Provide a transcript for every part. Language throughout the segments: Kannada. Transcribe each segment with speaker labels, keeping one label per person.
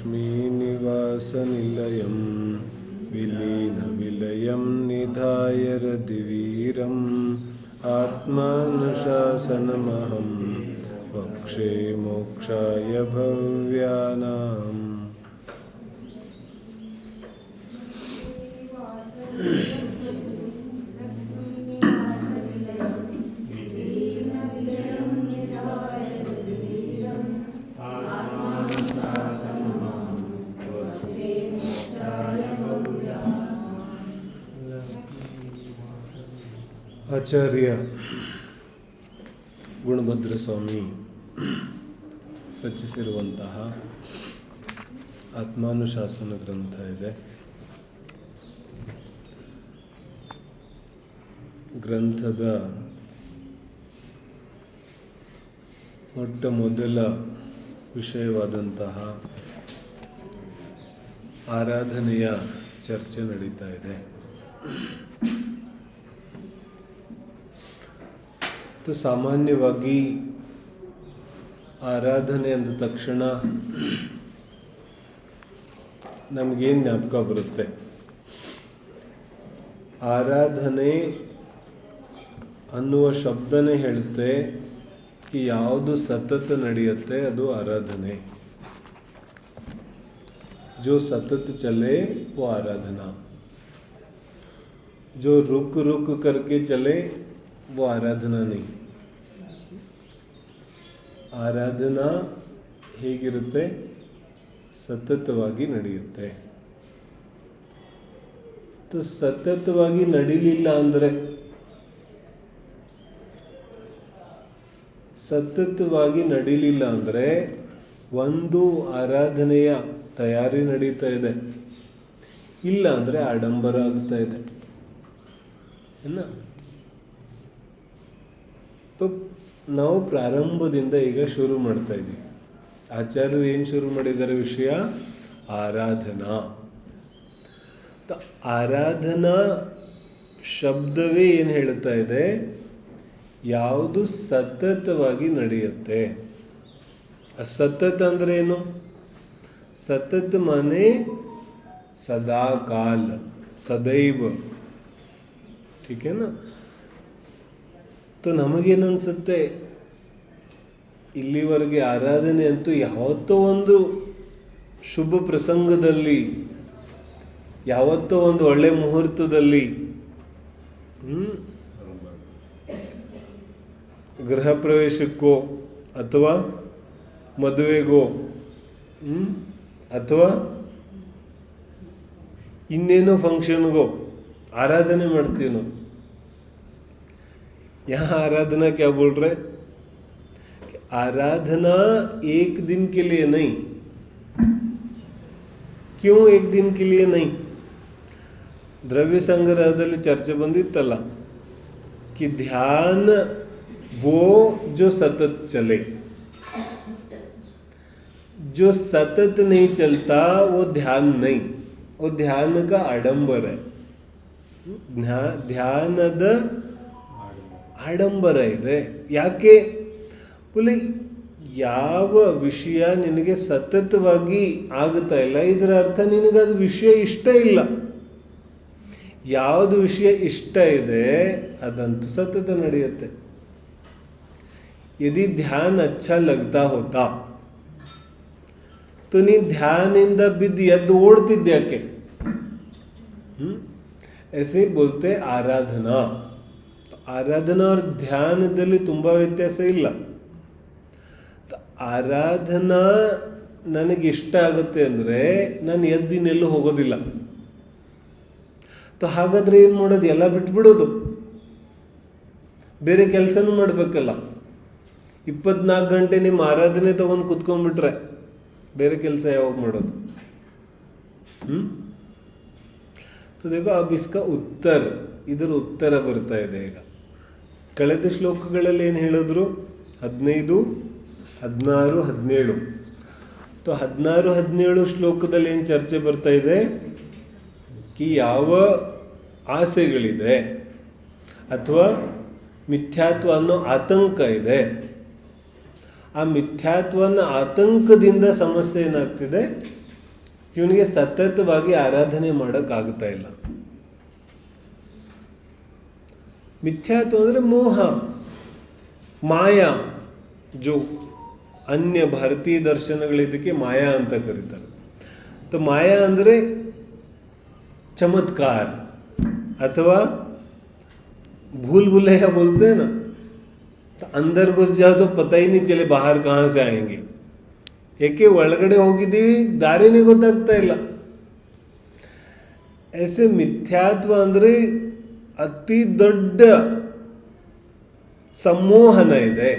Speaker 1: लक्ष्मीनिवासनिलयं विलीनविलयं निधाय रतिवीरम् आत्मानुशासनमहं वक्षे मोक्षाय भव्यानाम्। ಆಚಾರ್ಯ ಗುಣಭದ್ರ ಸ್ವಾಮಿ ರಚಿಸಿರುವಂತಹ ಆತ್ಮಾನುಶಾಸನ ಗ್ರಂಥ ಇದೆ. ಗ್ರಂಥದ ಮೊಟ್ಟ ಮೊದಲ ವಿಷಯವಾದಂತಹ ಆರಾಧನೆಯ ಚರ್ಚೆ ನಡೀತಾ ಇದೆ. ಸಾಮಾನ್ಯವಾಗಿ ಆರಾಧನೆ ಅಂದ ತಕ್ಷಣ ನಮಗೇನು ಜ್ಞಾಪಕ ಬರುತ್ತೆ? ಆರಾಧನೆ ಅನ್ನುವ ಶಬ್ದನೇ ಹೇಳುತ್ತೆ ಕಿ ಯಾವುದು ಸತತ ನಡೆಯುತ್ತೆ ಅದು ಆರಾಧನೆ. जो सतत चले वो आराधना, जो रुक रुक करके चले वो आराधना नहीं. ಆರಾಧನಾ ಹೇಗಿರುತ್ತೆ? ಸತತವಾಗಿ ನಡೆಯುತ್ತೆ. ಸತತವಾಗಿ ನಡೀಲಿಲ್ಲ ಅಂದರೆ, ಒಂದು ಆರಾಧನೆಯ ತಯಾರಿ ನಡೀತಾ ಇದೆ, ಇಲ್ಲ ಅಂದರೆ ಆಡಂಬರ ಆಗ್ತಾ ಇದೆ. ನಾವು ಪ್ರಾರಂಭದಿಂದ ಈಗ ಶುರು ಮಾಡ್ತಾ ಇದ್ದೀವಿ. ಆಚಾರ್ಯರು ಏನು ಶುರು ಮಾಡಿದ್ದಾರೆ? ವಿಷಯ ಆರಾಧನಾ. ಆರಾಧನಾ ಶಬ್ದವೇ ಏನು ಹೇಳ್ತಾ ಇದೆ? ಯಾವುದು ಸತತವಾಗಿ ನಡೆಯುತ್ತೆ. ಸತತ ಅಂದ್ರೆ ಏನು? ಸತತ ಮಾನೆ ಸದಾ ಕಾಲ, ಸದೈವ. ठीक है ना? ನಮಗೇನು ಅನಿಸುತ್ತೆ? ಇಲ್ಲಿವರೆಗೆ ಆರಾಧನೆ ಅಂತೂ ಯಾವತ್ತೋ ಒಂದು ಶುಭ ಪ್ರಸಂಗದಲ್ಲಿ, ಯಾವತ್ತೋ ಒಂದು ಒಳ್ಳೆ ಮುಹೂರ್ತದಲ್ಲಿ, ಗೃಹ ಪ್ರವೇಶಕ್ಕೋ ಅಥವಾ ಮದುವೆಗೋ ಅಥವಾ ಇನ್ನೇನೋ ಫಂಕ್ಷನ್ಗೋ ಆರಾಧನೆ ಮಾಡ್ತೀವಿ ನಾವು. यहाँ आराधना क्या बोल रहे? आराधना एक दिन के लिए नहीं. क्यों एक दिन के लिए नहीं? द्रव्य संग्रहದಲ್ಲಿ ಚರ್ಚೆ ಬಂದಿತ್ತಲ್ಲ कि ध्यान वो जो सतत चले, जो सतत नहीं चलता वो ध्यान नहीं, वो ध्यान का आडंबर है. ಧ್ಯಾನದ ಆಡಂಬರ ಇದೆ. ಯಾಕೆ? ಯಾವ ವಿಷಯ ನಿನಗೆ ಸತತವಾಗಿ ಆಗುತ್ತಾ ಇಲ್ಲ, ಇದರ ಅರ್ಥ ನಿನಗದು ವಿಷಯ ಇಷ್ಟ ಇಲ್ಲ. ಯಾವುದು ವಿಷಯ ಇಷ್ಟ ಇದೆ ಅದಂತೂ ಸತತ ನಡೆಯುತ್ತೆ. यदि ध्यान अच्छा लगता होता तो ನೀ ಧ್ಯಾನದಿಂದ ಬಿದ್ದು ಎದ್ದು ಓಡ್ತಿದ್ದೆ ಯಾಕೆ? ऐसे बोलते आराधना. ಆರಾಧನಾ और ಧ್ಯಾನದಲ್ಲಿ ತುಂಬ ವ್ಯತ್ಯಾಸ ಇಲ್ಲ. ಆರಾಧನಾ ನನಗೆ ಇಷ್ಟ ಆಗುತ್ತೆ ಅಂದರೆ ನಾನು ಎದ್ದಿನೆಲ್ಲೂ ಹೋಗೋದಿಲ್ಲ. ಹಾಗಾದರೆ ಏನು ಮಾಡೋದು? ಎಲ್ಲ ಬಿಟ್ಬಿಡೋದು, ಬೇರೆ ಕೆಲಸನೂ ಮಾಡಬೇಕಲ್ಲ. 24 ಗಂಟೆ ನಿಮ್ಮ ಆರಾಧನೆ ತೊಗೊಂಡು ಕುತ್ಕೊಂಡ್ಬಿಟ್ರೆ ಬೇರೆ ಕೆಲಸ ಯಾವಾಗ ಮಾಡೋದು? देखो अब इसका उत्तर, ಇದರ ಉತ್ತರ ಬರ್ತಾ ಇದೆ ಈಗ. ಕಳೆದ ಶ್ಲೋಕಗಳಲ್ಲಿ ಏನು ಹೇಳಿದ್ರು? 15, 16, 17. 16, 17 ಶ್ಲೋಕದಲ್ಲಿ ಏನು ಚರ್ಚೆ ಬರ್ತಾ ಇದೆ? ಕಿ ಯಾವ ಆಸೆಗಳಿದೆ ಅಥವಾ ಮಿಥ್ಯಾತ್ವ ಅನ್ನೋ ಆತಂಕ ಇದೆ, ಆ ಮಿಥ್ಯಾತ್ವನ ಆತಂಕದಿಂದ ಸಮಸ್ಯೆ ಏನಾಗ್ತಿದೆ? ಇವನಿಗೆ ಸತತವಾಗಿ ಆರಾಧನೆ ಮಾಡೋಕ್ಕಾಗ್ತಾ ಇಲ್ಲ. ಮಿಥ್ಯಾತ್ವ ಅಂದರೆ ಮೋಹ, ಮಾಯಾ. ಜೋ ಅನ್ಯ ಭಾರತೀಯ ದರ್ಶನಗಳಿದ್ದಕ್ಕೆ ಮಾಯಾ ಅಂತ ಕರೀತಾರೆ. तो माया ಅಂದರೆ चमत्कार अथवा भूल भुलैया बोलते हैं ना, तो अंदर घुस जाओ तो पता ही नहीं चले बाहर कहाँ से आएंगे. ಏಕೆ ಒಳಗಡೆ ಹೋಗಿದ್ದೀವಿ ದಾರಿನೇ ಗೊತ್ತಾಗ್ತಾ ಇಲ್ಲ. ऐसे ಮಿಥ್ಯಾತ್ವ ಅಂದರೆ ಅತಿ ದೊಡ್ಡ सम्मोहन ಇದೆ.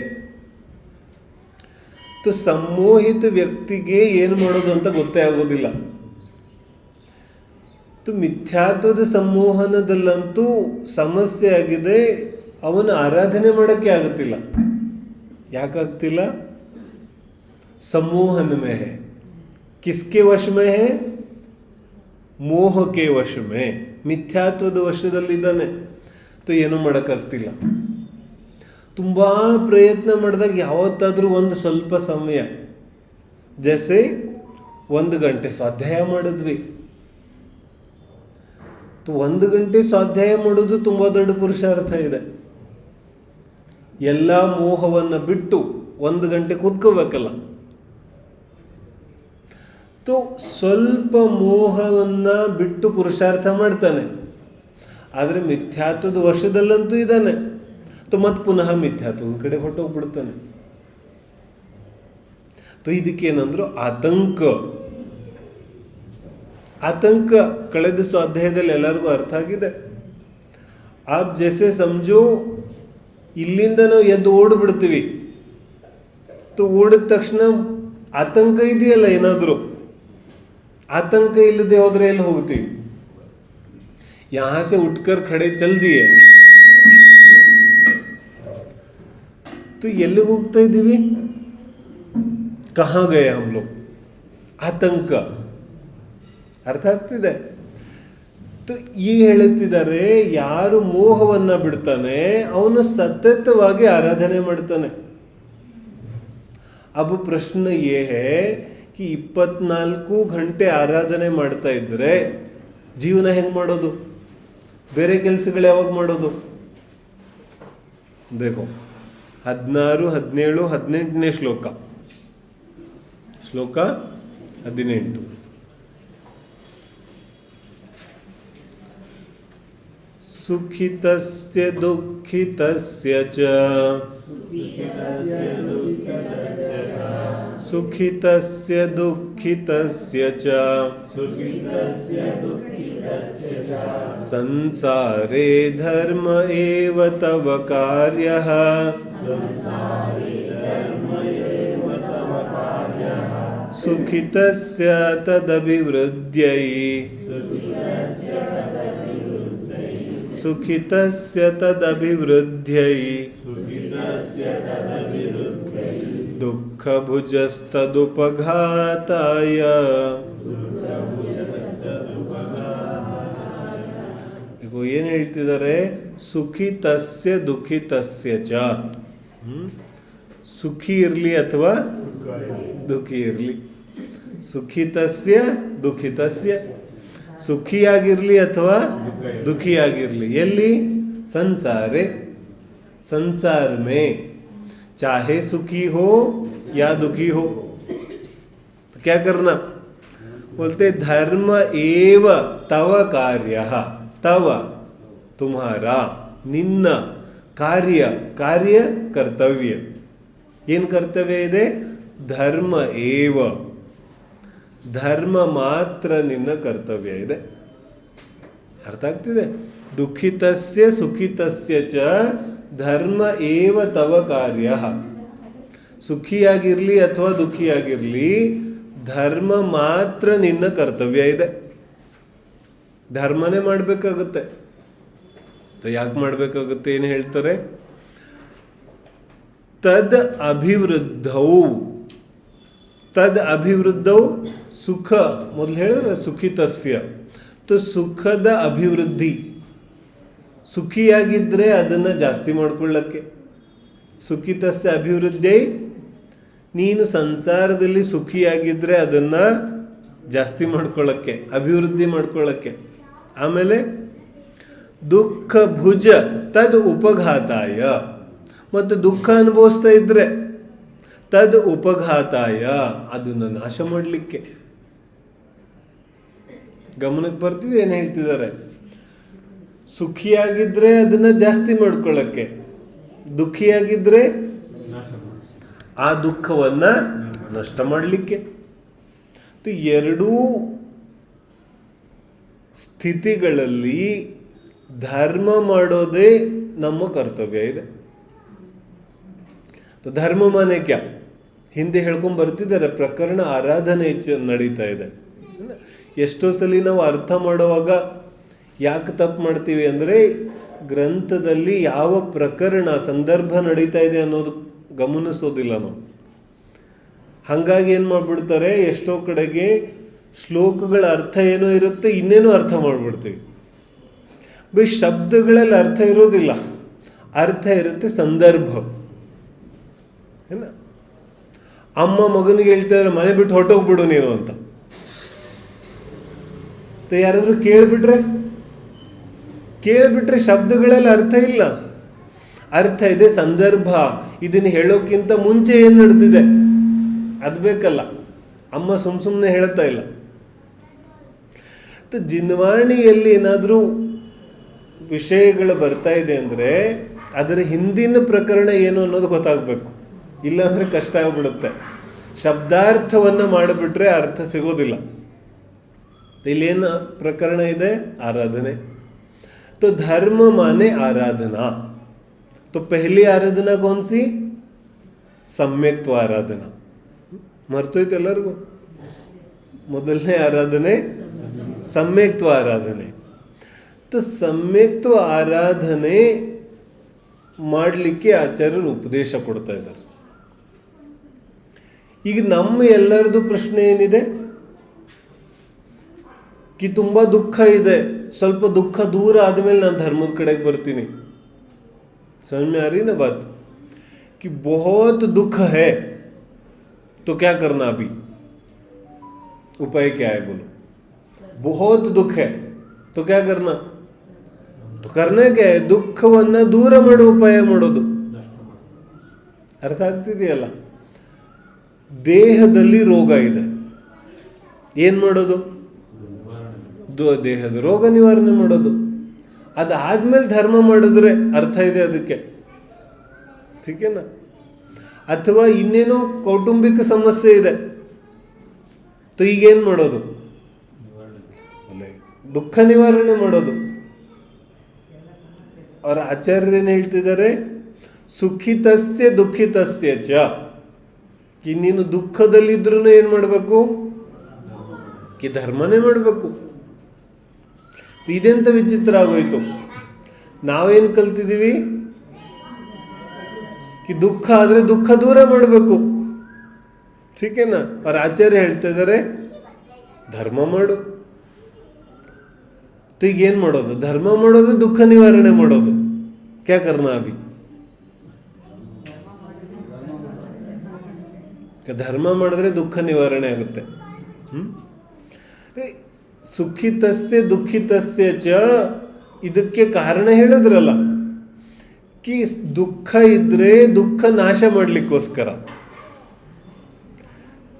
Speaker 1: तो सम्मोहित ವ್ಯಕ್ತಿಗೆ ಏನು ಮಾಡೋದು ಅಂತ ಗೊತ್ತೇ ಆಗೋದಿಲ್ಲ. तो ಮಿಥ್ಯಾತ್ವದ सम्मोहನದಲ್ಲಂತೂ ಸಮಸ್ಯೆ ಆಗಿದೆ. ಅವನ ಆರಾಧನೆ ಮಾಡೋಕ್ಕೆ ಆಗುತ್ತಿಲ್ಲ. ಯಾಕಾಗ್ತಿಲ್ಲ? सम्मोहन में है. किसके वश में है? ಮೋಹ ಕೆ ವಶ ಮೇ, ಮಿಥ್ಯಾತ್ವದ ವಶದಲ್ಲಿದ್ದಾನೆ. तो ಏನೂ ಮಾಡೋಕ್ಕಾಗ್ತಿಲ್ಲ. ತುಂಬ ಪ್ರಯತ್ನ ಮಾಡಿದಾಗ ಯಾವತ್ತಾದರೂ ಒಂದು ಸ್ವಲ್ಪ ಸಮಯ, ಜೈಸೆ 1 ಗಂಟೆ ಸ್ವಾಧ್ಯಾಯ ಮಾಡಿದ್ವಿ. 1 ಗಂಟೆ ಸ್ವಾಧ್ಯಾಯ ಮಾಡೋದು ತುಂಬ ದೊಡ್ಡ ಪುರುಷಾರ್ಥ ಇದೆ. ಎಲ್ಲ ಮೋಹವನ್ನು ಬಿಟ್ಟು 1 ಗಂಟೆ ಕೂತ್ಕೋಬೇಕಲ್ಲ. तो ಸ್ವಲ್ಪ ಮೋಹವನ್ನು ಬಿಟ್ಟು ಪುರುಷಾರ್ಥ ಮಾಡ್ತಾನೆ, ಆದರೆ ಮಿಥ್ಯಾತ್ವದ ವಶದಲ್ಲಂತೂ ಇದ್ದಾನೆ. तो ಮತ್ತೆ ಪುನಃ ಮಿಥ್ಯಾತ್ವದ ಕಡೆ ಹೊರಟೋಗ್ಬಿಡ್ತಾನೆ. तो ಇದಕ್ಕೇನಂದ್ರು ಆತಂಕ. ಆತಂಕ ಕಳೆದ ಸ್ವಾಧ್ಯಾಯದಲ್ಲಿ ಎಲ್ಲರಿಗೂ ಅರ್ಥ ಆಗಿದೆ. ಆಪ್ ಜೈಸೆ ಸಮझो, ಇಲ್ಲಿಂದ ನಾವು ಎದ್ದು ಓಡ್ಬಿಡ್ತೀವಿ. तो ಓಡಿದ ತಕ್ಷಣ ಆತಂಕ ಇದೆಯಲ್ಲ, ಏನಾದರೂ आतंक इಲ್ಲದೆ ಹೋದ್ರೆ ಎಲ್ಲಿ ಹೋಗ್ತೀವಿ? यहाँ से उठकर खड़े चल दिए तो ಎಲ್ಲಿಗೆ ಹೋಗ್ತಾ ಇದ್ದೀವಿ? कहाँ गए हम लोग? ಆತಂಕ ಅರ್ಥ ಆಗ್ತಿದೆ? तो ಈಗ ಹೇಳುತ್ತಿದ್ದಾರೆ, ಯಾರು ಮೋಹವನ್ನ ಬಿಡ್ತಾನೆ ಅವನು ಸತತವಾಗಿ ಆರಾಧನೆ ಮಾಡ್ತಾನೆ. अब प्रश्न ये है कि 24 ಗಂಟೆ ಆರಾಧನೆ ಮಾಡ್ತಾ ಇದ್ರೆ ಜೀವನ ಹೆಂಗೆ ಮಾಡೋದು? ಬೇರೆ ಕೆಲಸಗಳು ಯಾವಾಗ ಮಾಡೋದು? देखो 16, 17, 18ನೇ ಶ್ಲೋಕ 18. ಸುಖಿತಸ್ಯ ದುಃಖಿತಸ್ಯ ಚ ಸುಖಿತಸ್ಯ ದುಃಖಿತಸ್ಯ ಚ ಸಂಸಾರೇ ಧರ್ಮ ಏವ ತವ ಕಾರ್ಯಃ ಸುಖಿತಸ್ಯ ತದಭಿವೃದ್ಧೈ ಸುಖಿತಸ್ಯ ತದಭಿವೃದ್ಧೈ ದುಃಖಭುಜಸ್ತದುಪಘಾತಾಯ. ಈಗ ಏನು ಹೇಳ್ತಿದ್ದಾರೆ? ಸುಖಿತಸ್ಯ ದುಃಖಿತಸ್ಯ ಚ. ಸುಖಿ ಇರಲಿ ಅಥವಾ ದುಃಖಿ ಇರಲಿ, ಸುಖಿತಸ್ಯ ದುಃಖಿತಸ್ಯ, ಸುಖಿಯಾಗಿರಲಿ ಅಥವಾ ದುಃಖಿಯಾಗಿರಲಿ, ಎಲ್ಲಿ? ಸಂಸಾರೇ, संसार में चाहे सुखी हो या दुखी हो, तो क्या करना? बोलते धर्म एव तव कार्यः. तव तुम्हारा, निन्न कार्य, कार्य कर्तव्य. ಏನು ಕರ್ತವ್ಯ ಇದೆ? ಧರ್ಮ ಏವ, ಧರ್ಮ ಮಾತ್ರ ನಿನ್ನ ಕರ್ತವ್ಯ ಇದೆ. ಅರ್ಥ ಆಗ್ತಿದೆ? ದುಃಖಿತಸ್ಯ ಸುಖಿತಸ್ಯ ಚ ಧರ್ಮ ಏವ ತವ ಕಾರ್ಯ. ಸುಖಿಯಾಗಿರಲಿ ಅಥವಾ ದುಃಖಿಯಾಗಿರಲಿ, ಧರ್ಮ ಮಾತ್ರ ನಿನ್ನ ಕರ್ತವ್ಯ ಇದೆ. ಧರ್ಮನೇ ಮಾಡಬೇಕಾಗುತ್ತೆ. ಯಾಕೆ ಮಾಡಬೇಕಾಗುತ್ತೆ? ಏನು ಹೇಳ್ತಾರೆ? ತದ್ ಅಭಿವೃದ್ಧೌ, ತದ್ ಅಭಿವೃದ್ಧೌ ಸುಖ, ಮೊದಲು ಹೇಳಿದ್ರೆ ಸುಖಿತಸ್ಯ, तो ಸುಖದ ಅಭಿವೃದ್ಧಿ. ಸುಖಿಯಾಗಿದ್ದರೆ ಅದನ್ನು ಜಾಸ್ತಿ ಮಾಡ್ಕೊಳ್ಳಕ್ಕೆ. ಸುಖಿತಸ್ಯ ಅಭಿವೃದ್ಧಿ, ನೀನು ಸಂಸಾರದಲ್ಲಿ ಸುಖಿಯಾಗಿದ್ದರೆ ಅದನ್ನು ಜಾಸ್ತಿ ಮಾಡ್ಕೊಳ್ಳೋಕ್ಕೆ, ಅಭಿವೃದ್ಧಿ ಮಾಡ್ಕೊಳ್ಳೋಕ್ಕೆ. ಆಮೇಲೆ ದುಃಖ ಭುಜ ತದ್ ಉಪಘಾತಾಯ, ಮತ್ತು ದುಃಖ ಅನುಭವಿಸ್ತಾ ಇದ್ರೆ ತದ್ ಉಪಘಾತಾಯ, ಅದನ್ನು ನಾಶ ಮಾಡಲಿಕ್ಕೆ. ಗಮನಕ್ಕೆ ಬರ್ತಿದೆ ಏನು ಹೇಳ್ತಿದ್ದಾರೆ? ಸುಖಿಯಾಗಿದ್ರೆ ಅದನ್ನ ಜಾಸ್ತಿ ಮಾಡ್ಕೊಳ್ಳೋಕ್ಕೆ, ದುಃಖಿಯಾಗಿದ್ರೆ ಆ ದುಃಖವನ್ನ ನಷ್ಟ ಮಾಡಲಿಕ್ಕೆ. ಎರಡೂ ಸ್ಥಿತಿಗಳಲ್ಲಿ ಧರ್ಮ ಮಾಡೋದೇ ನಮ್ಮ ಕರ್ತವ್ಯ ಇದೆ. ಧರ್ಮ ಮಾನೆ ಕ್ಯಾ ಹಿಂದೆ ಹೇಳ್ಕೊಂಡು ಬರ್ತಿದ್ದಾರೆ, ಪ್ರಕರಣ ಆರಾಧನೆ ನಡೀತಾ ಇದೆ. ಎಷ್ಟೋ ಸಲ ನಾವು ಅರ್ಥ ಮಾಡುವಾಗ ಯಾಕೆ ತಪ್ಪು ಮಾಡ್ತೀವಿ ಅಂದರೆ, ಗ್ರಂಥದಲ್ಲಿ ಯಾವ ಪ್ರಕರಣ ಸಂದರ್ಭ ನಡೀತಾ ಇದೆ ಅನ್ನೋದು ಗಮನಿಸೋದಿಲ್ಲ ನಾವು. ಹಾಗಾಗಿ ಏನು ಮಾಡಿಬಿಡ್ತಾರೆ, ಎಷ್ಟೋ ಕಡೆಗೆ ಶ್ಲೋಕಗಳ ಅರ್ಥ ಏನೋ ಇರುತ್ತೆ, ಇನ್ನೇನೋ ಅರ್ಥ ಮಾಡಿಬಿಡ್ತೀವಿ. ಶಬ್ದಗಳಲ್ಲಿ ಅರ್ಥ ಇರೋದಿಲ್ಲ, ಅರ್ಥ ಇರುತ್ತೆ ಸಂದರ್ಭ. ಏನ ಅಮ್ಮ ಮಗನಿಗೆ ಹೇಳ್ತಾ ಇದ್ದಾರೆ, ಮನೆ ಬಿಟ್ಟು ಹೊರಟೋಗ್ಬಿಡು ನೀನು ಅಂತ. ಯಾರಾದ್ರೂ ಕೇಳಿಬಿಟ್ರೆ ಶಬ್ದಗಳಲ್ಲಿ ಅರ್ಥ ಇಲ್ಲ, ಅರ್ಥ ಇದೆ ಸಂದರ್ಭ. ಇದನ್ನು ಹೇಳೋಕ್ಕಿಂತ ಮುಂಚೆ ಏನು ನಡೆದಿದೆ ಅದು ಬೇಕಲ್ಲ. ಅಮ್ಮ ಸುಮ್ಮನೆ ಹೇಳ್ತಾ ಇಲ್ಲ. ಜಿನ್ವಾಣಿಯಲ್ಲಿ ಏನಾದರೂ ವಿಷಯಗಳು ಬರ್ತಾ ಇದೆ ಅಂದರೆ ಅದರ ಹಿಂದಿನ ಪ್ರಕರಣ ಏನು ಅನ್ನೋದು ಗೊತ್ತಾಗಬೇಕು, ಇಲ್ಲಾಂದರೆ ಕಷ್ಟ ಆಗಿಬಿಡುತ್ತೆ. ಶಬ್ದಾರ್ಥವನ್ನು ಮಾಡಿಬಿಟ್ರೆ ಅರ್ಥ ಸಿಗೋದಿಲ್ಲ. ಇಲ್ಲೇನು ಪ್ರಕರಣ ಇದೆ? ಆರಾಧನೆ. तो धर्म माने आराधना. तो पहली आराधना कौन सी? सम्यक्त्व आराधना. ಮರ್ತೋಯ್ತು ಎಲ್ಲರಿಗೂ? ಮೊದಲನೇ ಆರಾಧನೆ ಸಮ್ಯಕ್ತ್ವ ಆರಾಧನೆ. तो ಸಮ್ಯಕ್ತ್ವ ಆರಾಧನೆ ಮಾಡಲಿಕ್ಕೆ ಆಚಾರ್ಯರು ಉಪದೇಶ ಕೊಡ್ತಾ ಇದ್ದಾರೆ. ಈಗ ನಮ್ಮ ಎಲ್ಲರದು ಪ್ರಶ್ನೆ ಏನಿದೆ? कि ತುಂಬ ದುಃಖ ಇದೆ, ಸ್ವಲ್ಪ ದುಃಖ ದೂರ ಆದಮೇಲೆ ನಾನು ಧರ್ಮದ ಕಡೆಗೆ ಬರ್ತೀನಿ. समझ में आ रही ना बात? कि बहुत दुख है तो क्या करना? अभी उपाय क्या है बोलो? बहुत दुख है तो क्या करना? तो करना क्या है? ದುಃಖವನ್ನು ದೂರ ಮಾಡೋ ಉಪಾಯ ಮಾಡೋದು. ಅರ್ಥ ಆಗ್ತಿದೆಯಲ್ಲ? ದೇಹದಲ್ಲಿ ರೋಗ ಇದೆ, ಏನು ಮಾಡೋದು? ದೇಹದ ರೋಗ ನಿವಾರಣೆ ಮಾಡೋದು. ಅದಾದ್ಮೇಲೆ ಧರ್ಮ ಮಾಡಿದ್ರೆ ಅರ್ಥ ಇದೆ ಅದಕ್ಕೆ, ठीकेನಾ? ಅಥವಾ ಇನ್ನೇನೋ ಕೌಟುಂಬಿಕ ಸಮಸ್ಯೆ ಇದೆ, तो ಈಗೇನು ಮಾಡೋದು? ದುಃಖ ನಿವಾರಣೆ ಮಾಡೋದು. ಅವರ ಆಚಾರ್ಯರೇನು ಹೇಳ್ತಿದ್ದಾರೆ? ಸುಖಿತಸ್ಯ ದುಃಖಿತಸ್ಯ ಚ. ನೀನು ದುಃಖದಲ್ಲಿದ್ರೂ ಏನು ಮಾಡಬೇಕು? ಕಿ ಧರ್ಮನೇ ಮಾಡಬೇಕು. ಇದೆಂತ ವಿಚಿತ್ರ ಆಗೋಯ್ತು. ನಾವೇನು ಕಲ್ತಿದ್ದೀವಿ? ಕಿ ದುಃಖ ಆದರೆ ದುಃಖ ದೂರ ಮಾಡಬೇಕು, ठीकेನಾ? ಅವ್ರ ಆಚಾರ್ಯ ಹೇಳ್ತಾ ಇದ್ದಾರೆ ಧರ್ಮ ಮಾಡು. ಈಗೇನು ಮಾಡೋದು? ಧರ್ಮ ಮಾಡೋದು, ದುಃಖ ನಿವಾರಣೆ ಮಾಡೋದು. ಕ್ಯಾ ಕರ್ನಾ ಅಭಿ? ಧರ್ಮ ಮಾಡಿದ್ರೆ ದುಃಖ ನಿವಾರಣೆ ಆಗುತ್ತೆ. ಸುಖಿತಸ್ಯ ದುಃಖಿತಸ್ಯ ಚ, ಇದಕ್ಕೆ ಕಾರಣ ಹೇಳಿದ್ರಲ್ಲ, ಕಿ ದುಃಖ ಇದ್ರೆ ದುಃಖ ನಾಶ ಮಾಡಲಿಕ್ಕೋಸ್ಕರ.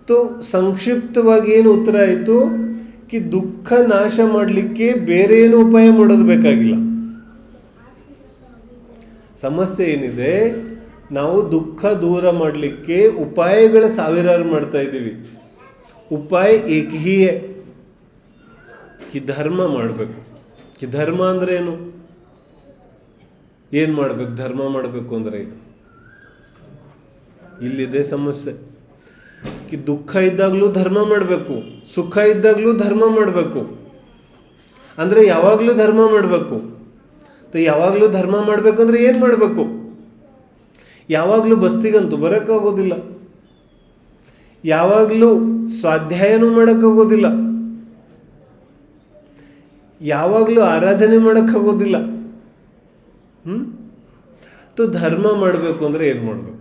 Speaker 1: तो ಸಂಕ್ಷಿಪ್ತವಾಗಿ ಏನು ಉತ್ತರ ಆಯಿತು? ಕಿ ದುಃಖ ನಾಶ ಮಾಡಲಿಕ್ಕೆ ಬೇರೆ ಏನು ಉಪಾಯ ಮಾಡೋದು ಬೇಕಾಗಿಲ್ಲ. ಸಮಸ್ಯೆ ಏನಿದೆ? ನಾವು ದುಃಖ ದೂರ ಮಾಡಲಿಕ್ಕೆ ಉಪಾಯಗಳ ಸಾವಿರಾರು ಮಾಡ್ತಾ ಇದ್ದೀವಿ. ಉಪಾಯ ಏಕ ಹಿ ಹೈ ಕಿ ಧರ್ಮ ಮಾಡಬೇಕು. ಕಿ ಧರ್ಮ ಅಂದ್ರೆ ಏನು? ಏನು ಮಾಡಬೇಕು? ಧರ್ಮ ಮಾಡಬೇಕು ಅಂದರೆ ಈಗ ಇಲ್ಲಿದೆ ಸಮಸ್ಯೆ. ಕಿ ದುಃಖ ಇದ್ದಾಗಲೂ ಧರ್ಮ ಮಾಡಬೇಕು, ಸುಖ ಇದ್ದಾಗಲೂ ಧರ್ಮ ಮಾಡಬೇಕು. ಅಂದರೆ ಯಾವಾಗಲೂ ಧರ್ಮ ಮಾಡಬೇಕು. ಯಾವಾಗಲೂ ಧರ್ಮ ಮಾಡಬೇಕಂದ್ರೆ ಏನು ಮಾಡಬೇಕು? ಯಾವಾಗಲೂ ಬಸ್ತಿಗಂತೂ ಬರೋಕ್ಕಾಗೋದಿಲ್ಲ, ಯಾವಾಗಲೂ ಸ್ವಾಧ್ಯಾಯನೂ ಮಾಡೋಕ್ಕಾಗೋದಿಲ್ಲ, ಯಾವಾಗಲೂ ಆರಾಧನೆ ಮಾಡೋಕ್ಕಾಗೋದಿಲ್ಲ. ಧರ್ಮ ಮಾಡಬೇಕು ಅಂದರೆ ಏನು ಮಾಡಬೇಕು?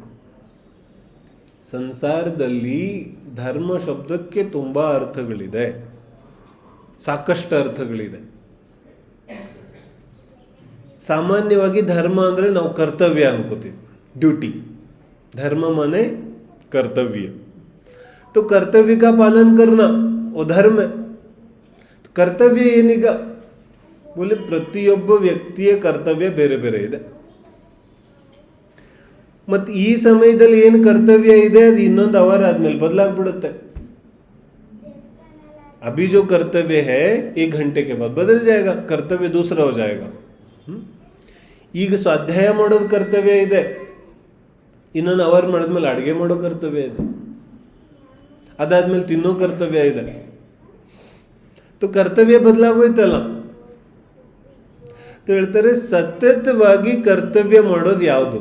Speaker 1: ಸಂಸಾರದಲ್ಲಿ ಧರ್ಮ ಶಬ್ದಕ್ಕೆ ತುಂಬ ಅರ್ಥಗಳಿದೆ, ಸಾಕಷ್ಟು ಅರ್ಥಗಳಿದೆ. ಸಾಮಾನ್ಯವಾಗಿ ಧರ್ಮ ಅಂದರೆ ನಾವು ಕರ್ತವ್ಯ ಅನ್ಕೋತೀವಿ, ಡ್ಯೂಟಿ. धर्म माने कर्तव्य, तो कर्तव्य का पालन करना वो धर्म है. तो कर्तव्य ಏನಿಗ बोले ಪ್ರತಿಯೊಬ್ಬ ವ್ಯಕ್ತಿಯ ಕರ್ತವ್ಯ ಬೇರೆ ಬೇರೆ ಇದೆ. ಮತ್ತು ಈ ಸಮಯದಲ್ಲಿ ಏನು ಕರ್ತವ್ಯ ಇದೆ ಅದು ಇನ್ನೊಂದು ಅವರ್ ಆದ್ಮೇಲೆ ಬದಲಾಗ್ಬಿಡುತ್ತೆ. अभी जो कर्तव्य है 1 घंटे के बाद बदल जाएगा, कर्तव्य दूसरा हो जाएगा. ಈಗ ಸ್ವಾಧ್ಯಾಯ ಮಾಡೋದು ಕರ್ತವ್ಯ ಇದೆ, ಇನ್ನೊಂದು ಅವರ್ ಮಾಡಿದ್ಮೇಲೆ ಅಡುಗೆ ಮಾಡೋ ಕರ್ತವ್ಯ ಇದೆ, ಅದಾದ್ಮೇಲೆ ತಿನ್ನೋ ಕರ್ತವ್ಯ ಇದೆ. तो ಕರ್ತವ್ಯ ಬದಲಾಗೋಯ್ತಲ್ಲ. तो ಹೇಳ್ತಾರೆ ಸತತವಾಗಿ ಕರ್ತವ್ಯ ಮಾಡೋದು ಯಾವುದು?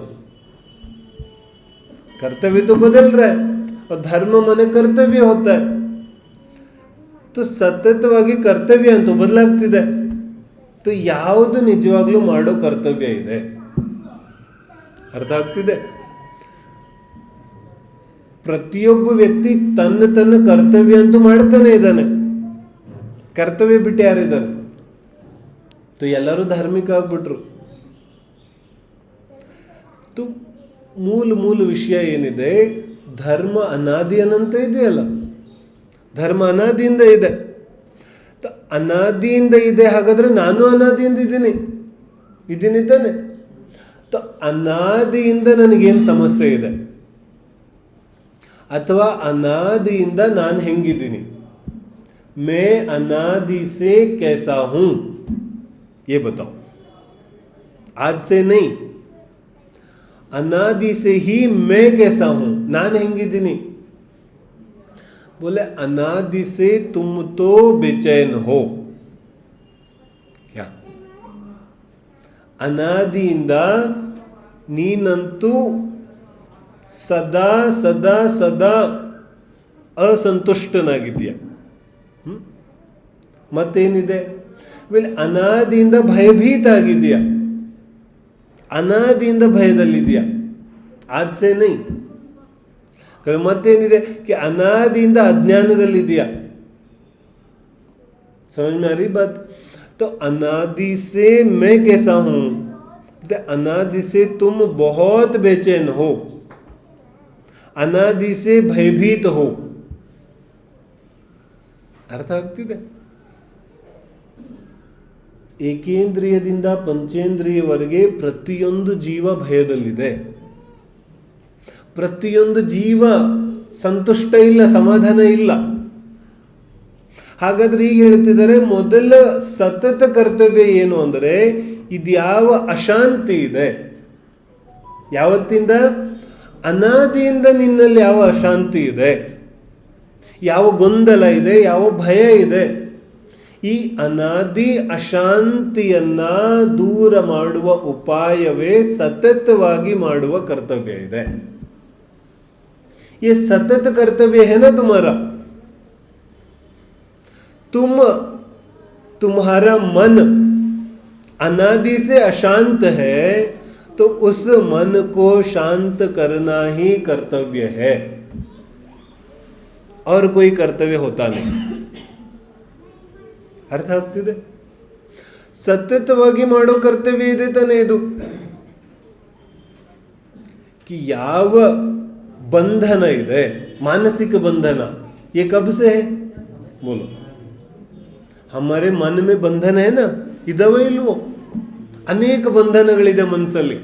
Speaker 1: कर्तव्य तो बदल रहा है और धर्म माने कर्तव्य होता है. तो ಸತತವಾಗಿ ಕರ್ತವ್ಯ ಅಂತೂ ಬದಲಾಗ್ತಿದೆ. तो ಯಾವುದು ನಿಜವಾಗ್ಲೂ ಮಾಡೋ ಕರ್ತವ್ಯ ಇದೆ? ಅರ್ಥ ಆಗ್ತಿದೆ? ಪ್ರತಿಯೊಬ್ಬ ವ್ಯಕ್ತಿ ತನ್ನ ಕರ್ತವ್ಯ ಅಂತೂ ಮಾಡ್ತಾನೆ ಇದ್ದಾನೆ. ಕರ್ತವ್ಯ ಬಿಟ್ಟು ಯಾರಿದ್ದಾರೆ? तो ಎಲ್ಲರೂ ಧಾರ್ಮಿಕ ಆಗ್ಬಿಟ್ರು. तो ಮೂಲ ವಿಷಯ ಏನಿದೆ, ಧರ್ಮ ಅನಾದಿ ಅನಂತ ಇದೆಯಲ್ಲ, ಧರ್ಮ ಅನಾದಿಯಿಂದ ಇದೆ. तो ಅನಾದಿಯಿಂದ ಇದೆ, ಹಾಗಾದ್ರೆ ನಾನು ಅನಾದಿಯಿಂದ ಇದ್ದೀನಿ ತಾನೆ. तो ಅನಾದಿಯಿಂದ ನನಗೇನು ಸಮಸ್ಯೆ ಇದೆ, ಅಥವಾ ಅನಾದಿಯಿಂದ ನಾನು ಹೆಂಗಿದ್ದೀನಿ? मैं अनादि से कैसा हूं ये बताओ. आज से नहीं, अनादि से ही मैं कैसा हूं, ನಾನು ಹೆಂಗಿದ್ದೀನಿ? बोले अनादि से तुम तो बेचैन हो. क्या ಅನಾದಿಯಿಂದ ನೀನಂತೂ ಸದಾ ಸದಾ ಸದಾ ಅಸಂತುಷ್ಟನಾಗಿದ್ದೀಯ. ಮತ್ತೇನಿದೆ? ಅನಾದಿಯಿಂದ ಭಯಭೀತ ಆಗಿದೆಯಾ, ಅನಾದಿಯಿಂದ ಭಯದಲ್ಲಿದೆಯಾ? ಆದ್ಸೆ ನೈ. ಮತ್ತೇನಿದೆ? ಅನಾದಿಯಿಂದ ಅಜ್ಞಾನದಲ್ಲಿದೆಯಾ? समझ में आ रही बात? तो अनादि से मैं कैसा हूं, अनादि से तुम बहुत बेचैन हो, अनादि से भयभीत हो. ಅರ್ಥ ಆಗ್ತಿದೆ? ಏಕೇಂದ್ರಿಯದಿಂದ ಪಂಚೇಂದ್ರಿಯವರೆಗೆ ಪ್ರತಿಯೊಂದು ಜೀವ ಭಯದಲ್ಲಿದೆ. ಪ್ರತಿಯೊಂದು ಜೀವ ಸಂತುಷ್ಟ ಇಲ್ಲ, ಸಮಾಧಾನ ಇಲ್ಲ. ಹಾಗಾದ್ರೆ ಈಗ ಹೇಳ್ತಿದ್ದಾರೆ, ಮೊದಲ ಸತತ ಕರ್ತವ್ಯ ಏನು ಅಂದರೆ, ಇದ್ಯಾವ ಅಶಾಂತಿ ಇದೆ, ಯಾವತ್ತಿಂದ? ಅನಾದಿಯಿಂದ ನಿನ್ನಲ್ಲಿ ಯಾವ ಅಶಾಂತಿ ಇದೆ, ಯಾವ ಗೊಂದಲ ಇದೆ, ಯಾವ ಭಯ ಇದೆ, ಈ ಅನಾದಿ ಅಶಾಂತಿಯನ್ನ ದೂರ ಮಾಡುವ ಉಪಾಯವೇ ಸತತವಾಗಿ ಮಾಡುವ ಕರ್ತವ್ಯ ಇದೆ. ये सतत कर्तव्य है ना तुम्हारा. तुम्हारा मन अनादि से अशांत है, तो उस मन को शांत करना ही कर्तव्य है, और कोई कर्तव्य होता नहीं. ಅರ್ಥ ಆಗ್ತಿದೆ? ಸತತವಾಗಿ ಮಾಡೋ ಕರ್ತವ್ಯ ಇದೆ ತಾನೇ ಇದು. ಯಾವ बंधन ಇದೆ, मानसिक बंधन, ये कब से है? बोलो. हमारे मन में बंधन है ना, ಇದಾವೆ ಇಲ್ವೋ? ಅನೇಕ ಬಂಧನಗಳಿದೆ ಮನಸ್ಸಲ್ಲಿ.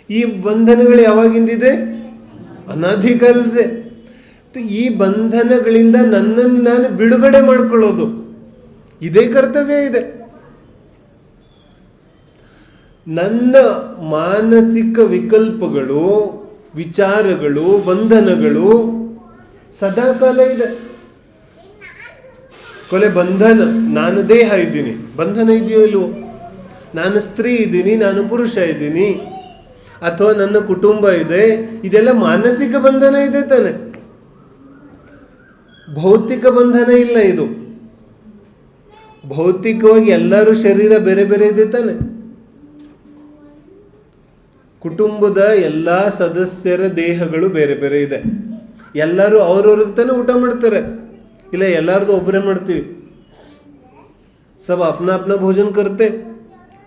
Speaker 1: ಈ ಬಂಧನಗಳು ಯಾವಾಗಿಂದಿದೆ? ಅನಾದಿ ಕಾಲಸೆ. ಈ ಬಂಧನಗಳಿಂದ ನನ್ನನ್ನು ನಾನು ಬಿಡುಗಡೆ ಮಾಡಿಕೊಳ್ಳೋದು, ಇದೇ ಕರ್ತವ್ಯ ಇದೆ. ನನ್ನ ಮಾನಸಿಕ ವಿಕಲ್ಪಗಳು, ವಿಚಾರಗಳು, ಬಂಧನಗಳು ಸದಾಕಾಲ ಇದೆ. ಕೊಲೆ ಬಂಧನ, ನಾನು ದೇಹ ಇದ್ದೀನಿ, ಬಂಧನ ಇದೆಯೋ ಇಲ್ವೋ? ನಾನು ಸ್ತ್ರೀ ಇದ್ದೀನಿ, ನಾನು ಪುರುಷ ಇದ್ದೀನಿ, ಅಥವಾ ನನ್ನ ಕುಟುಂಬ ಇದೆ, ಇದೆಲ್ಲ ಮಾನಸಿಕ ಬಂಧನ ಇದೆ ತಾನೆ. ಭೌತಿಕ ಬಂಧನ ಇಲ್ಲ ಇದು. ಭೌತಿಕವಾಗಿ ಎಲ್ಲರೂ ಶರೀರ ಬೇರೆ ಬೇರೆ ಇದೆ ತಾನೆ. ಕುಟುಂಬದ ಎಲ್ಲ ಸದಸ್ಯರ ದೇಹಗಳು ಬೇರೆ ಬೇರೆ ಇದೆ. ಎಲ್ಲರೂ ಅವ್ರವ್ರಿಗೆ ತಾನೇ ಊಟ ಮಾಡ್ತಾರೆ, ಇಲ್ಲ ಎಲ್ಲರದು ಒಬ್ಬರೇ ಮಾಡ್ತೀವಿ? सब अपना अपना भोजन करते,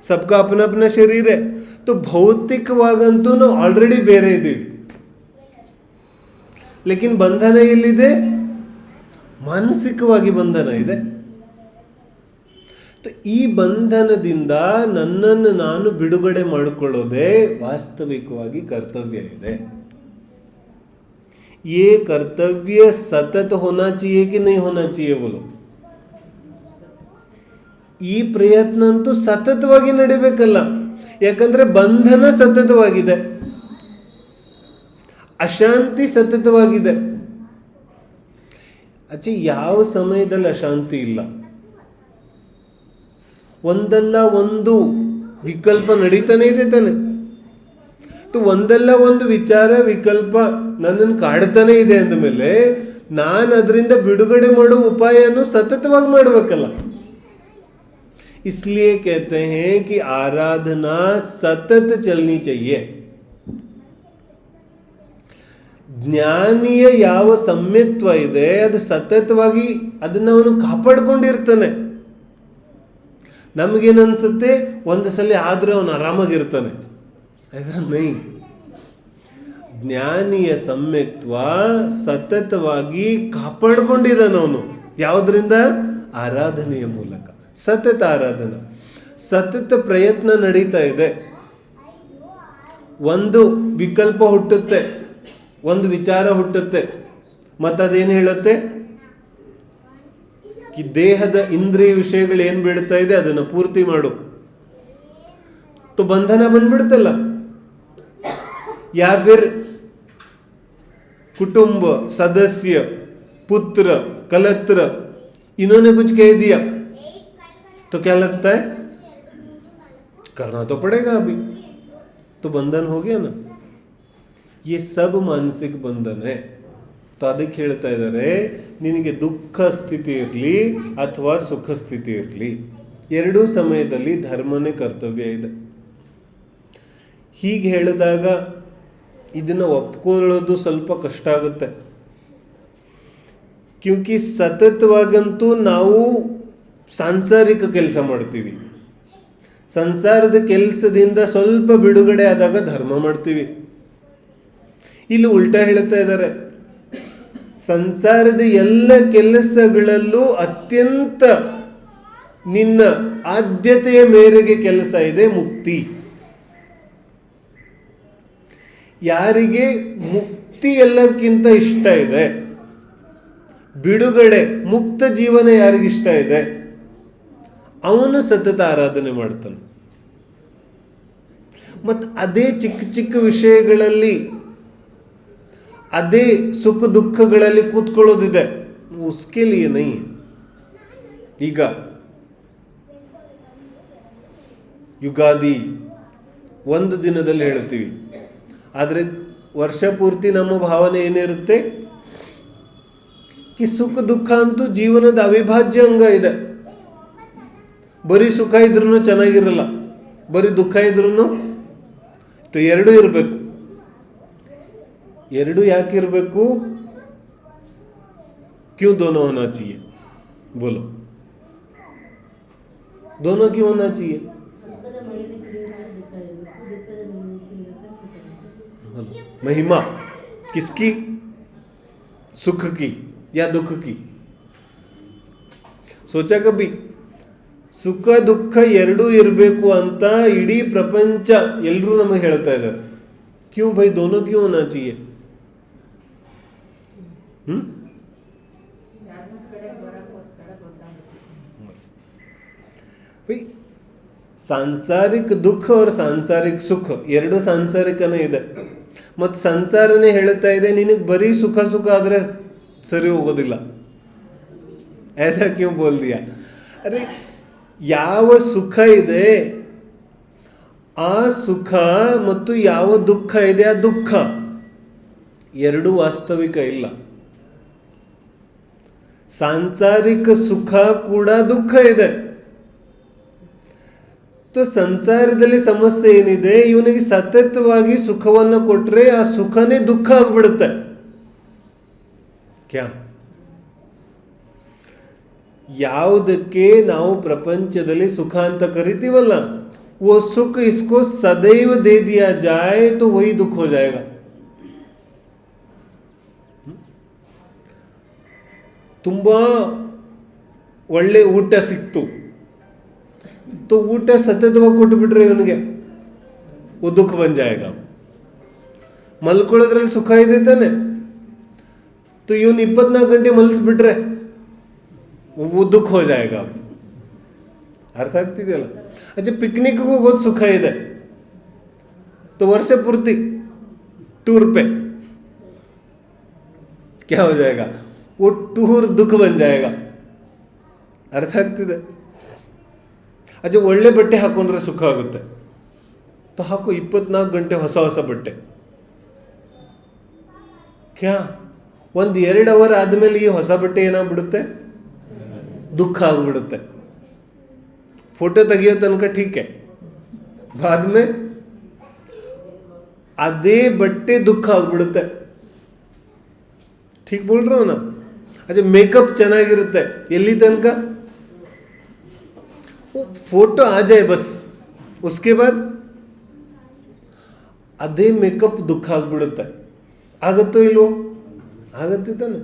Speaker 1: सबका अपना अपना शरीर है. तो ಭೌತಿಕವಾಗಂತೂ ನಾವು ಆಲ್ರೆಡಿ ಬೇರೆ ಇದ್ದೀವಿ. ಲೇಕಿನ್ ಬಂಧನ ಎಲ್ಲಿದೆ? ಮಾನಸಿಕವಾಗಿ ಬಂಧನ ಇದೆ. ಈ ಬಂಧನದಿಂದ ನನ್ನನ್ನು ನಾನು ಬಿಡುಗಡೆ ಮಾಡಿಕೊಳ್ಳೋದೇ ವಾಸ್ತವಿಕವಾಗಿ ಕರ್ತವ್ಯ ಇದೆ. ये कर्तव्य सतत होना चाहिए कि नहीं होना चाहिए बोलो? ಈ ಪ್ರಯತ್ನ ಅಂತೂ ಸತತವಾಗಿ ನಡಿಬೇಕಲ್ಲ, ಯಾಕಂದ್ರೆ ಬಂಧನ ಸತತವಾಗಿದೆ, ಅಶಾಂತಿ ಸತತವಾಗಿದೆ. ಅಚ್ಚಿ ಯಾವ ಸಮಯದಲ್ಲಿ ಅಶಾಂತಿ ಇಲ್ಲ? ಒಂದಲ್ಲ ಒಂದು ವಿಕಲ್ಪ ನಡೀತಾನೆ ಇದೆ ತಾನೆ. ಒಂದಲ್ಲ ಒಂದು ವಿಚಾರ ವಿಕಲ್ಪ ನನ್ನನ್ನು ಕಾಡ್ತಾನೆ ಇದೆ ಅಂದಮೇಲೆ ನಾನು ಅದರಿಂದ ಬಿಡುಗಡೆ ಮಾಡುವ ಉಪಾಯನು ಸತತವಾಗಿ ಮಾಡಬೇಕಲ್ಲ. इसलिए कहते हैं कि आराधना सतत चलनी चाहिए. ಜ್ಞಾನಿಯ ಯಾವ ಸಮ್ಯಕ್ತ್ವ ಇದೆ ಅದು ಸತತವಾಗಿ ಅದನ್ನು ಅವನು ಕಾಪಾಡ್ಕೊಂಡಿರ್ತಾನೆ. ನಮಗೇನನ್ಸುತ್ತೆ ಒಂದು ಸಲ ಆದ್ರೆ ಅವನು ಆರಾಮಾಗಿರ್ತಾನೆ. ऐसा नहीं. ಜ್ಞಾನಿಯ ಸಮ್ಯಕ್ತ್ವ ಸತತವಾಗಿ ಕಾಪಾಡ್ಕೊಂಡಿದ್ದಾನೆ ಅವನು. ಯಾವುದರಿಂದ? ಆರಾಧನೆಯ ಮೂಲಕ. ಸತತ ಆರಾಧನಾ, ಸತತ ಪ್ರಯತ್ನ ನಡೀತಾ ಇದೆ. ಒಂದು ವಿಕಲ್ಪ ಹುಟ್ಟುತ್ತೆ, ಒಂದು ವಿಚಾರ ಹುಟ್ಟುತ್ತೆ, ಮತ್ತದೇನು ಹೇಳುತ್ತೆ? ಈ ದೇಹದ ಇಂದ್ರಿಯ ವಿಷಯಗಳು ಏನು ಬಿಡ್ತಾ ಇದೆ ಅದನ್ನು ಪೂರ್ತಿ ಮಾಡು. तो बंधन ಬಂದ್ಬಿಡ್ತಲ್ಲ. या फिर कुटुंब सदस्य, पुत्र, कलत्र, इन्होंने कुछ कह दिया तो क्या लगता है? करना तो पड़ेगा अभी, तो बंधन हो गया ना. ये सब मानसिक बंधन है. तो ಅದಕ್ಕೆ ಹೇಳ್ತಾ ಇದ್ದಾರೆ, ನಿನಗೆ ದುಃಖ ಸ್ಥಿತಿ ಇರಲಿ ಅಥವಾ ಸುಖ ಸ್ಥಿತಿ ಇರಲಿ, ಎರಡೂ ಸಮಯದಲ್ಲಿ ಧರ್ಮನೇ ಕರ್ತವ್ಯ ಇದೆ. ಹೀಗೆ ಹೇಳಿದಾಗ ಇದನ್ನು ಒಪ್ಕೊಳ್ಳೋದು ಸ್ವಲ್ಪ ಕಷ್ಟ ಆಗುತ್ತೆ. ಕ್ಯೂಂಕಿ ಸತತವಾಗಂತೂ ನಾವು ಸಾಂಸಾರಿಕ ಕೆಲಸ ಮಾಡ್ತೀವಿ, ಸಂಸಾರದ ಕೆಲಸದಿಂದ ಸ್ವಲ್ಪ ಬಿಡುಗಡೆ ಆದಾಗ ಧರ್ಮ ಮಾಡ್ತೀವಿ. ಇಲ್ಲಿ ಉಲ್ಟಾ ಹೇಳ್ತಾ ಇದ್ದಾರೆ, ಸಂಸಾರದ ಎಲ್ಲ ಕೆಲಸಗಳಲ್ಲೂ ಅತ್ಯಂತ ನಿನ್ನ ಆದ್ಯತೆಯ ಮೇರೆಗೆ ಕೆಲಸ ಇದೆ ಮುಕ್ತಿ. ಯಾರಿಗೆ ಮುಕ್ತಿ ಎಲ್ಲದಕ್ಕಿಂತ ಇಷ್ಟ ಇದೆ, ಬಿಡುಗಡೆ ಮುಕ್ತ ಜೀವನ ಯಾರಿಗಿಷ್ಟ ಇದೆ, ಅವನು ಸತತ ಆರಾಧನೆ ಮಾಡ್ತಾನೆ. ಮತ್ತು ಅದೇ ಚಿಕ್ಕ ಚಿಕ್ಕ ವಿಷಯಗಳಲ್ಲಿ, ಅದೇ ಸುಖ ದುಃಖಗಳಲ್ಲಿ ಕೂತ್ಕೊಳ್ಳೋದಿದೆ, ಉಸ್ಕೆ ಲಿಯೇ ನೈ. ಈಗ ಯುಗಾದಿ ಒಂದು ದಿನದಲ್ಲಿ ಹೇಳ್ತೀವಿ, ಆದರೆ ವರ್ಷ ಪೂರ್ತಿ ನಮ್ಮ ಭಾವನೆ ಏನಿರುತ್ತೆ ಕಿ ಸುಖ ದುಃಖ ಅಂತೂ ಜೀವನದ ಅವಿಭಾಜ್ಯ ಅಂಗ ಇದೆ. ಬರೀ ಸುಖ ಇದ್ರೂ ಚೆನ್ನಾಗಿರಲ್ಲ, ಬರೀ ದುಃಖ ಇದ್ರೂ ಎರಡೂ ಇರಬೇಕು. ಎರಡು ಯಾಕಿರಬೇಕು? ಕ್ಯೂ ದೋನೋ ಹೋನಾ चाहिए? बोलो, दोनों क्यों होना चाहिए? महिमा किसकी? सुख की या दुख की? सोचा कभी? ಸುಖ ದುಃಖ ಎರಡೂ ಇರಬೇಕು ಅಂತ ಇಡೀ ಪ್ರಪಂಚ ಎಲ್ಲರೂ ನಮಗೆ ಹೇಳ್ತಾ ಇದ್ದಾರೆ. ಕ್ಯೂ ಭೈ ದೋನೋ ಕ್ಯೂ ಹೋನಾ चाहिए? ಸಾಂಸಾರಿಕ ದುಃಖ और ಸಾಂಸಾರಿಕ ಸುಖ ಎರಡು ಸಾಂಸಾರಿಕನೇ ಇದೆ. ಮತ್ತು ಸಂಸಾರನೇ ಹೇಳ್ತಾ ಇದೆ ನಿನಗೆ ಬರೀ ಸುಖ ಸುಖ ಆದರೆ ಸರಿ ಹೋಗೋದಿಲ್ಲ. ऐसा क्यों बोल दिया? अरे ಯಾವ ಸುಖ ಇದೆ ಆ ಸುಖ ಮತ್ತು ಯಾವ ದುಃಖ ಇದೆ ಆ ದುಃಖ ಎರಡು ವಾಸ್ತವಿಕ ಇಲ್ಲ. ಸಾಂಸಾರಿಕ ಸುಖ ಕೂಡ ದುಃಖ ಇದೆ. तो ಸಂಸಾರದಲ್ಲಿ ಸಮಸ್ಯೆ ಏನಿದೆ, ಇವನಿಗೆ ಸತತವಾಗಿ ಸುಖವನ್ನು ಕೊಟ್ಟರೆ ಆ ಸುಖನೇ ದುಃಖ ಆಗ್ಬಿಡುತ್ತೆ. ಕ್ಯಾ ಯಾವುದಕ್ಕೆ ನಾವು ಪ್ರಪಂಚದಲ್ಲಿ ಸುಖ ಅಂತ ಕರಿತೀವಲ್ಲ, वो सुख इसको सदैव दे दिया जाए तो वही दुख हो जाएगा. ತುಂಬಾ ಒಳ್ಳೆ ಊಟ ಸಿಕ್ತು, तो ಊಟ ಸತತವಾಗಿ ಕೊಟ್ಟುಬಿಟ್ರೆ ಇವನಿಗೆ वो दुख बन जाएगा. ಮಲ್ಕೊಳ್ಳೋದ್ರಲ್ಲಿ ಸುಖ ಇದೆ ತಾನೆ, तो ಇವನು 24 ಗಂಟೆ ಮಲಗಿಸ್ಬಿಟ್ರೆ वो दुख हो जाएगा. ಅರ್ಥ ಆಗ್ತಿದೆಯಲ್ಲ? अच्छा, पिकनिक को बहुत सुख ಇದೆ, तो वर्ष पूर्ति टूर पे क्या हो जाएगा, वो टूर दुख बन जाएगा. ಅರ್ಥ ಆಗ್ತಿದೆ? अच्छा, ಒಳ್ಳೆ ಬಟ್ಟೆ ಹಾಕೊಂಡ್ರೆ ಸುಖ ಆಗುತ್ತೆ, तो ಹಾಕೋ 24 ಗಂಟೆ ಹೊಸ ಹೊಸ ಬಟ್ಟೆ. ಕ್ಯಾ 1-2 ಅವರ್ ಆದಮೇಲೆ ಈ ಹೊಸ ಬಟ್ಟೆ ಏನಾಗ್ಬಿಡುತ್ತೆ, ದುಃಖ ಆಗ್ಬಿಡುತ್ತೆ. फोटो ತೆಗಿಯೋ ತನಕ ठीक है, बाद में ಅದೇ ಬಟ್ಟೆ ದುಃಖ ಆಗ್ಬಿಡುತ್ತೆ. ठीक बोल रहा हूं ना? अच्छा, ಮೇಕಪ್ ಚೆನ್ನಾಗಿರುತ್ತೆ ಎಲ್ಲಿ ತನಕ, फोटो आ जाए बस, उसके बाद ಅದೇ ಮೇಕಪ್ ದುಃಖ ಆಗ್ಬಿಡುತ್ತೆ. ಆಗತ್ತೋ ಇಲ್ವೋ? ಆಗತ್ತೆ ತಾನೆ.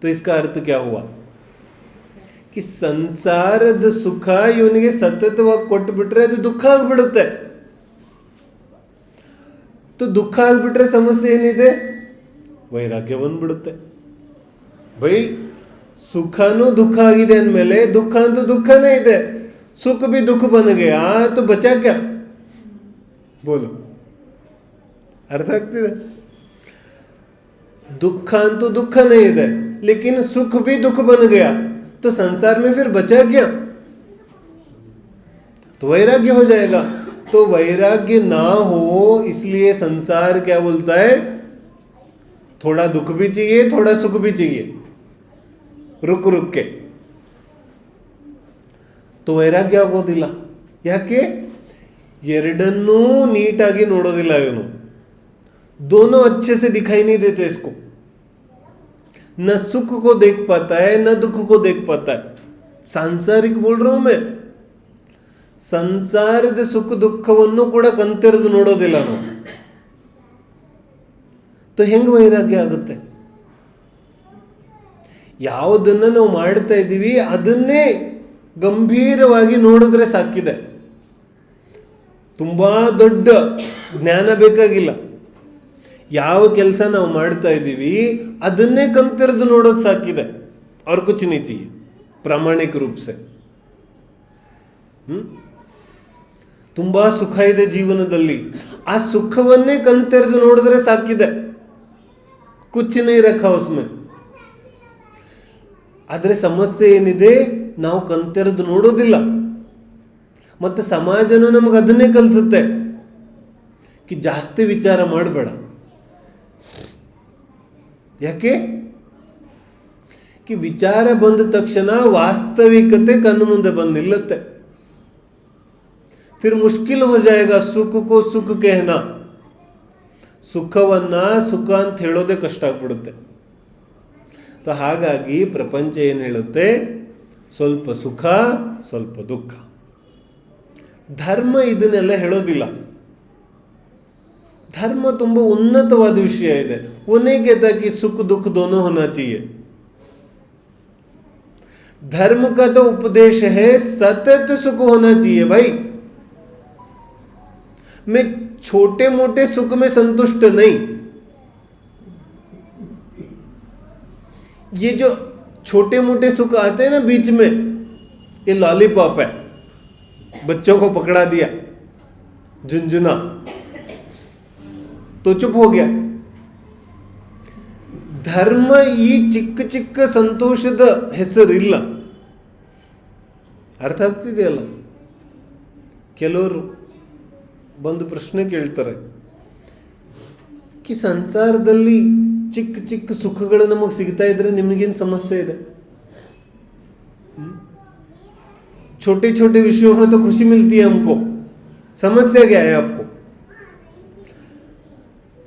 Speaker 1: तो इसका अर्थ क्या हुआ कि ಸಂಸಾರದ ಸುಖ ಇವನಿಗೆ ಸತತವಾಗಿ ಕೊಟ್ಟುಬಿಟ್ರೆ ಅದು ದುಃಖ ಆಗ್ಬಿಡುತ್ತೆ. तो ದುಃಖ ಆಗ್ಬಿಟ್ರೆ ಸಮಸ್ಯೆ ಏನಿದೆ, ವೈರಾಗ್ಯ ಬಂದ್ಬಿಡುತ್ತೆ. ಬೈ ಸುಖನೂ ದುಃಖ ಆಗಿದೆ ಅಂದಮೇಲೆ ದುಃಖ ಅಂತೂ ದುಃಖನೇ ಇದೆ, ಸುಖ भी दुख बन गया तो बचा क्या, बोलो. ಅರ್ಥ ಆಗ್ತಿದೆ? दुख तो दुख नहीं है, लेकिन सुख भी दुख बन गया, तो संसार में फिर बचा क्या, तो वैराग्य हो जाएगा. तो वैराग्य ना हो इसलिए संसार क्या बोलता है, थोड़ा दुख भी चाहिए थोड़ा सुख भी चाहिए, रुक रुक के. तो ವೈರಾಗ್ಯ ಆಗೋದಿಲ್ಲ. ಯಾಕೆ? ಎರಡನ್ನೂ ನೀಟಾಗಿ ನೋಡೋದಿಲ್ಲ ಇವನು. दोनों अच्छे से दिखाई नहीं देते इसको, न सुख को देख पाता है न दुख को देख पाता है. सांसारिक बोल रहा हूं मैं, ಸಂಸಾರದ ಸುಖ ದುಃಖವನ್ನು ಕೂಡ ಕಂತೆರೆದು ನೋಡೋದಿಲ್ಲ ನಾವು. तो ಹೆಂಗೆ ವೈರಾಗ್ಯ ಆಗುತ್ತೆ? ಯಾವುದನ್ನ ನಾವು ಮಾಡ್ತಾ ಇದ್ದೀವಿ ಅದನ್ನೇ ಗಂಭೀರವಾಗಿ ನೋಡಿದ್ರೆ ಸಾಕಿದೆ. ತುಂಬಾ ದೊಡ್ಡ ಜ್ಞಾನ ಬೇಕಾಗಿಲ್ಲ. ಯಾವ ಕೆಲಸ ನಾವು ಮಾಡ್ತಾ ಇದ್ದೀವಿ ಅದನ್ನೇ ಕಂತೆರೆದು ನೋಡೋದು ಸಾಕಿದೆ. और कुछ नहीं चाहिए ಪ್ರಾಮಾಣಿಕ ರೂಪ से. ತುಂಬಾ ಸುಖ ಇದೆ ಜೀವನದಲ್ಲಿ, ಆ ಸುಖವನ್ನೇ ಕಂತೆರೆದು ನೋಡಿದ್ರೆ ಸಾಕಿದೆ. ಕುಚ್ ನೈ ರಖಾ ಉಸ್ಮೆ. ಆದರೆ ಸಮಸ್ಯೆ ಏನಿದೆ, ನಾವು ಕಂತೆರೆದು ನೋಡೋದಿಲ್ಲ. ಮತ್ತೆ ಸಮಾಜನೂ ನಮಗೆ ಅದನ್ನೇ ಕಲಿಸುತ್ತೆ ಕಿ ಜಾಸ್ತಿ ವಿಚಾರ ಮಾಡಬೇಡ. ಯಾಕೆ? ಕಿ ವಿಚಾರ ಬಂದ ತಕ್ಷಣ ವಾಸ್ತವಿಕತೆ ಕಣ್ಣು ಮುಂದೆ ಬಂದು ನಿಲ್ಲುತ್ತೆ. फिर मुश्किल हो जाएगा सुख को सुख कहना. ಸುಖವನ್ನ ಸುಖ ಅಂತ ಹೇಳೋದೇ ಕಷ್ಟ ಆಗ್ಬಿಡುತ್ತೆ. तो ಹಾಗಾಗಿ ಪ್ರಪಂಚ ಏನು ಹೇಳುತ್ತೆ, ಸ್ವಲ್ಪ ಸುಖ ಸ್ವಲ್ಪ ದುಃಖ. ಧರ್ಮ ಇದನ್ನೆಲ್ಲ ಹೇಳೋದಿಲ್ಲ. धर्म ತುಂಬ ಉನ್ನತವಾದ ವಿಷಯ ಇದೆ. उन्हें कहता कि सुख दुख दोनों होना चाहिए. धर्म का तो उपदेश है सतत सुख होना चाहिए भाई. मैं छोटे मोटे सुख में संतुष्ट नहीं. ये जो छोटे मोटे सुख आते हैं ना बीच में, ये लॉलीपॉप है. बच्चों को पकड़ा दिया, झुनझुना, तो चुप हो गया. ಧರ್ಮ ಈ ಚಿಕ್ಕ ಚಿಕ್ಕ ಸಂತೋಷದ ಹೆಸರಿಲ್ಲ. ಅರ್ಥ ಆಗ್ತಿದೆಯಲ್ಲ? ಕೆಲವರು ಬಂದು ಪ್ರಶ್ನೆ ಕೇಳ್ತಾರೆ ಕಿ ಸಂಸಾರದಲ್ಲಿ ಚಿಕ್ಕ ಚಿಕ್ಕ ಸುಖಗಳು ನಮಗೆ ಸಿಗ್ತಾ ಇದ್ರೆ ನಿಮಗೇನು ಸಮಸ್ಯೆ ಇದೆ? छोटे छोटे विषयों में तो खुशी मिलती है हमको, समस्या क्या है आपको?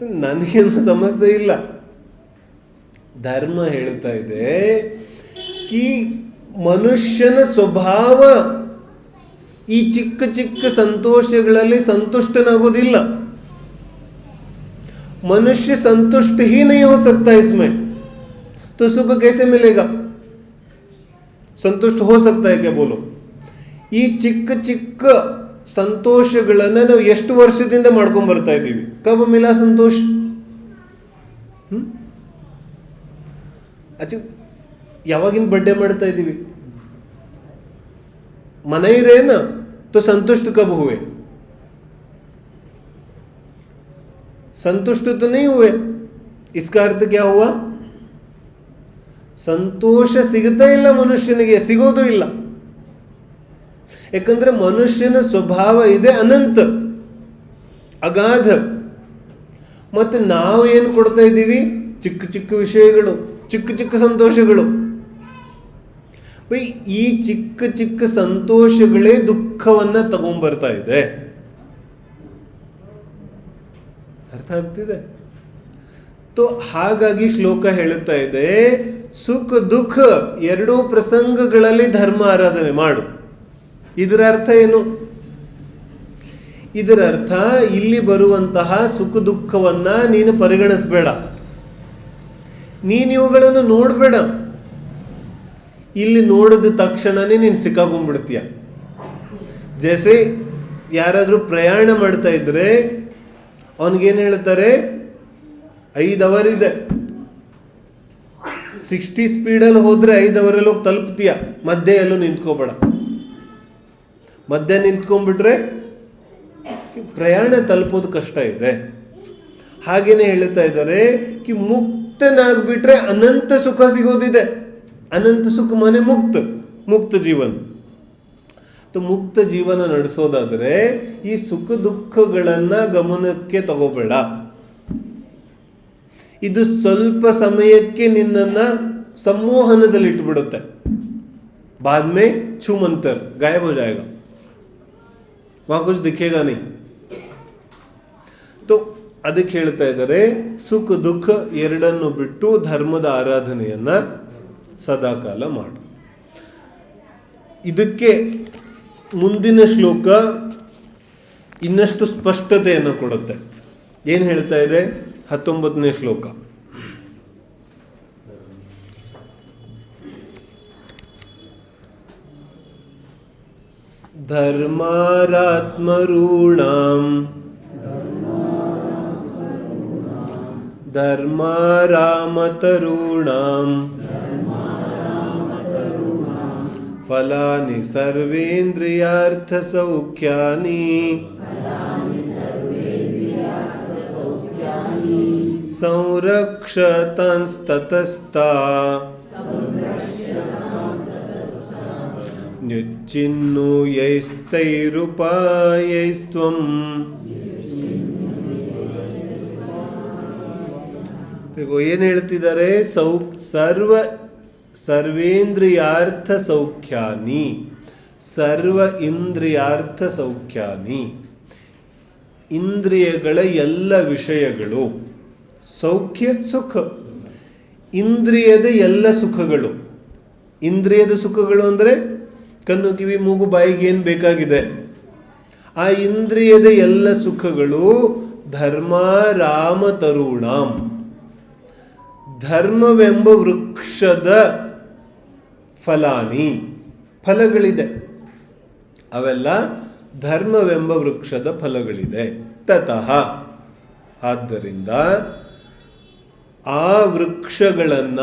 Speaker 1: तो ನನಗೇನು ಸಮಸ್ಯೆ ಇಲ್ಲ. ಧರ್ಮ ಹೇಳ್ತಾ ಇದೆ ಕಿ ಮನುಷ್ಯನ ಸ್ವಭಾವ ಈ ಚಿಕ್ಕ ಚಿಕ್ಕ ಸಂತೋಷಗಳಲ್ಲಿ ಸಂತುಷ್ಟನಾಗೋದಿಲ್ಲ. मनुष्य संतुष्ट ही नहीं हो सकता इसमें, तो सुख कैसे मिलेगा? संतुष्ट हो सकता है क्या बोलो? ಈ ಚಿಕ್ಕ ಚಿಕ್ಕ ಸಂತೋಷಗಳನ್ನ ನಾವು ಎಷ್ಟು ವರ್ಷದಿಂದ ಮಾಡ್ಕೊಂಡ್ ಬರ್ತಾ ಇದ್ದೀವಿ. ಕಬ್ ಮಿಲಾ ಸಂತೋಷ? ಯಾವಾಗಿನ ಬರ್ಡೇ ಮಾಡ್ತಾ ಇದ್ದೀವಿ? ಮನೆ ಇರೇನ तो संतुष्ट कब हुए? संतुष्ट तो नहीं हुए. इसका अर्थ क्या हुआ? ಸಂತೋಷ ಸಿಗುತ್ತಾ ಇಲ್ಲ ಮನುಷ್ಯನಿಗೆ, ಸಿಗೋದು ಇಲ್ಲ. ಯಾಕಂದ್ರೆ ಮನುಷ್ಯನ ಸ್ವಭಾವ ಇದೆ ಅನಂತ, ಅಗಾಧ. ಮತ್ತೆ ನಾವು ಏನು ಕೊಡ್ತಾ ಇದ್ದೀವಿ? ಚಿಕ್ಕ ಚಿಕ್ಕ ವಿಷಯಗಳು, ಚಿಕ್ಕ ಚಿಕ್ಕ ಸಂತೋಷಗಳು. ಈ ಚಿಕ್ಕ ಚಿಕ್ಕ ಸಂತೋಷಗಳೇ ದುಃಖವನ್ನ ತಗೊಂಡ್ಬರ್ತಾ ಇದೆ. ಅರ್ಥ ಆಗ್ತಿದೆ? तो ಹಾಗಾಗಿ ಶ್ಲೋಕ ಹೇಳುತ್ತಾ ಇದೆ, ಸುಖ ದುಃಖ ಎರಡೂ ಪ್ರಸಂಗಗಳಲ್ಲಿ ಧರ್ಮ ಆರಾಧನೆ ಮಾಡು. ಇದರ ಅರ್ಥ ಏನು? ಇದರ ಅರ್ಥ ಇಲ್ಲಿ ಬರುವಂತಹ ಸುಖ ದುಃಖವನ್ನ ನೀನು ಪರಿಗಣಿಸಬೇಡ, ನೀನು ಇವುಗಳನ್ನು ನೋಡಬೇಡ. ಇಲ್ಲಿ ನೋಡಿದ ತಕ್ಷಣನೇ ನೀನು ಸಿಕ್ಕಾಕೊಂಡ್ಬಿಡ್ತೀಯ. ಜೈಸೆ ಯಾರಾದರೂ ಪ್ರಯಾಣ ಮಾಡ್ತಾ ಇದ್ರೆ ಅವನಿಗೇನು ಹೇಳ್ತಾರೆ, 5 ಅವರ್ ಇದೆ, 60 ಸ್ಪೀಡಲ್ಲಿ ಹೋದ್ರೆ 5 ಅವರಲ್ಲಿ ಹೋಗಿ ತಲುಪ್ತೀಯ. ಮಧ್ಯೆ ಎಲ್ಲೂ ನಿಂತ್ಕೋಬೇಡ. ಮಧ್ಯೆ ನಿಂತ್ಕೊಂಡ್ಬಿಟ್ರೆ ಪ್ರಯಾಣ ತಲುಪೋದು ಕಷ್ಟ ಇದೆ. ಹಾಗೇನೆ ಹೇಳ್ತಾ ಇದ್ದಾರೆ ಕಿ ಮುಕ್ತನಾಗ್ಬಿಟ್ರೆ ಅನಂತ ಸುಖ ಸಿಗೋದಿದೆ. ಅನಂತ ಸುಖ ಮನೆ ಮುಕ್ತ ಜೀವನ. ಮುಕ್ತ ಜೀವನ ನಡೆಸೋದಾದ್ರೆ ಈ ಸುಖ ದುಃಖಗಳನ್ನ ಗಮನಕ್ಕೆ ತಗೋಬೇಡ. ಇದು ಸ್ವಲ್ಪ ಸಮಯಕ್ಕೆ ನಿನ್ನನ್ನ ಸಂಮೋಹನದಲ್ಲಿ ಇಟ್ಬಿಡುತ್ತೆ. बाद में छूमंतर गायब हो जाएगा, वहां कुछ दिखेगा नहीं. तो ಅದಕ್ಕೆ ಹೇಳ್ತಾ ಇದ್ದಾರೆ, ಸುಖ ದುಃಖ ಎರಡನ್ನು ಬಿಟ್ಟು ಧರ್ಮದ ಆರಾಧನೆಯನ್ನ ಸದಾಕಾಲ ಮಾಡು. ಇದಕ್ಕೆ ಮುಂದಿನ ಶ್ಲೋಕ ಇನ್ನಷ್ಟು ಸ್ಪಷ್ಟತೆಯನ್ನು ಕೊಡುತ್ತೆ. ಏನು ಹೇಳ್ತಾ ಇದೆ? 19ನೇ ಶ್ಲೋಕ. ಧರ್ಮಾರಾತ್ಮರೂಣಾಂ ಧರ್ಮಾರಾಮತರೂಣಾಂ ಫಲಾನಿ ಸರ್ವೇಂದ್ರಿಯಾರ್ಥ ಸೌಖ್ಯಾನಿ ಸಂರಕ್ಷತಾಂಸ್ತತಸ್ತಾ ನ್ಯುಚ್ಚಿನ್ನು ಯೈಸ್ತೈರುಪಾಯೈಸ್ತ್ವಂ. ಏನು ಹೇಳ್ತಿದ್ದಾರೆ? ಸರ್ವೇಂದ್ರಿಯಾರ್ಥ ಸೌಖ್ಯಾನಿ, ಸರ್ವ ಇಂದ್ರಿಯಾರ್ಥ ಸೌಖ್ಯಾನಿ, ಇಂದ್ರಿಯಗಳ ಎಲ್ಲ ವಿಷಯಗಳು. ಸೌಖ್ಯ ಸುಖ, ಇಂದ್ರಿಯದ ಎಲ್ಲ ಸುಖಗಳು. ಇಂದ್ರಿಯದ ಸುಖಗಳು ಅಂದರೆ ಕಣ್ಣು ಕಿವಿ ಮೂಗು ಬಾಯಿಗೆ ಏನು ಬೇಕಾಗಿದೆ, ಆ ಇಂದ್ರಿಯದ ಎಲ್ಲ ಸುಖಗಳು ಧರ್ಮ ರಾಮ ತರುಣಾಂ, ಧರ್ಮವೆಂಬ ವೃಕ್ಷದ ಫಲಾನಿ, ಫಲಗಳಿದೆ. ಅವೆಲ್ಲ ಧರ್ಮವೆಂಬ ವೃಕ್ಷದ ಫಲಗಳಿದೆ. ತತಃ, ಆದ್ದರಿಂದ ಆ ವೃಕ್ಷಗಳನ್ನ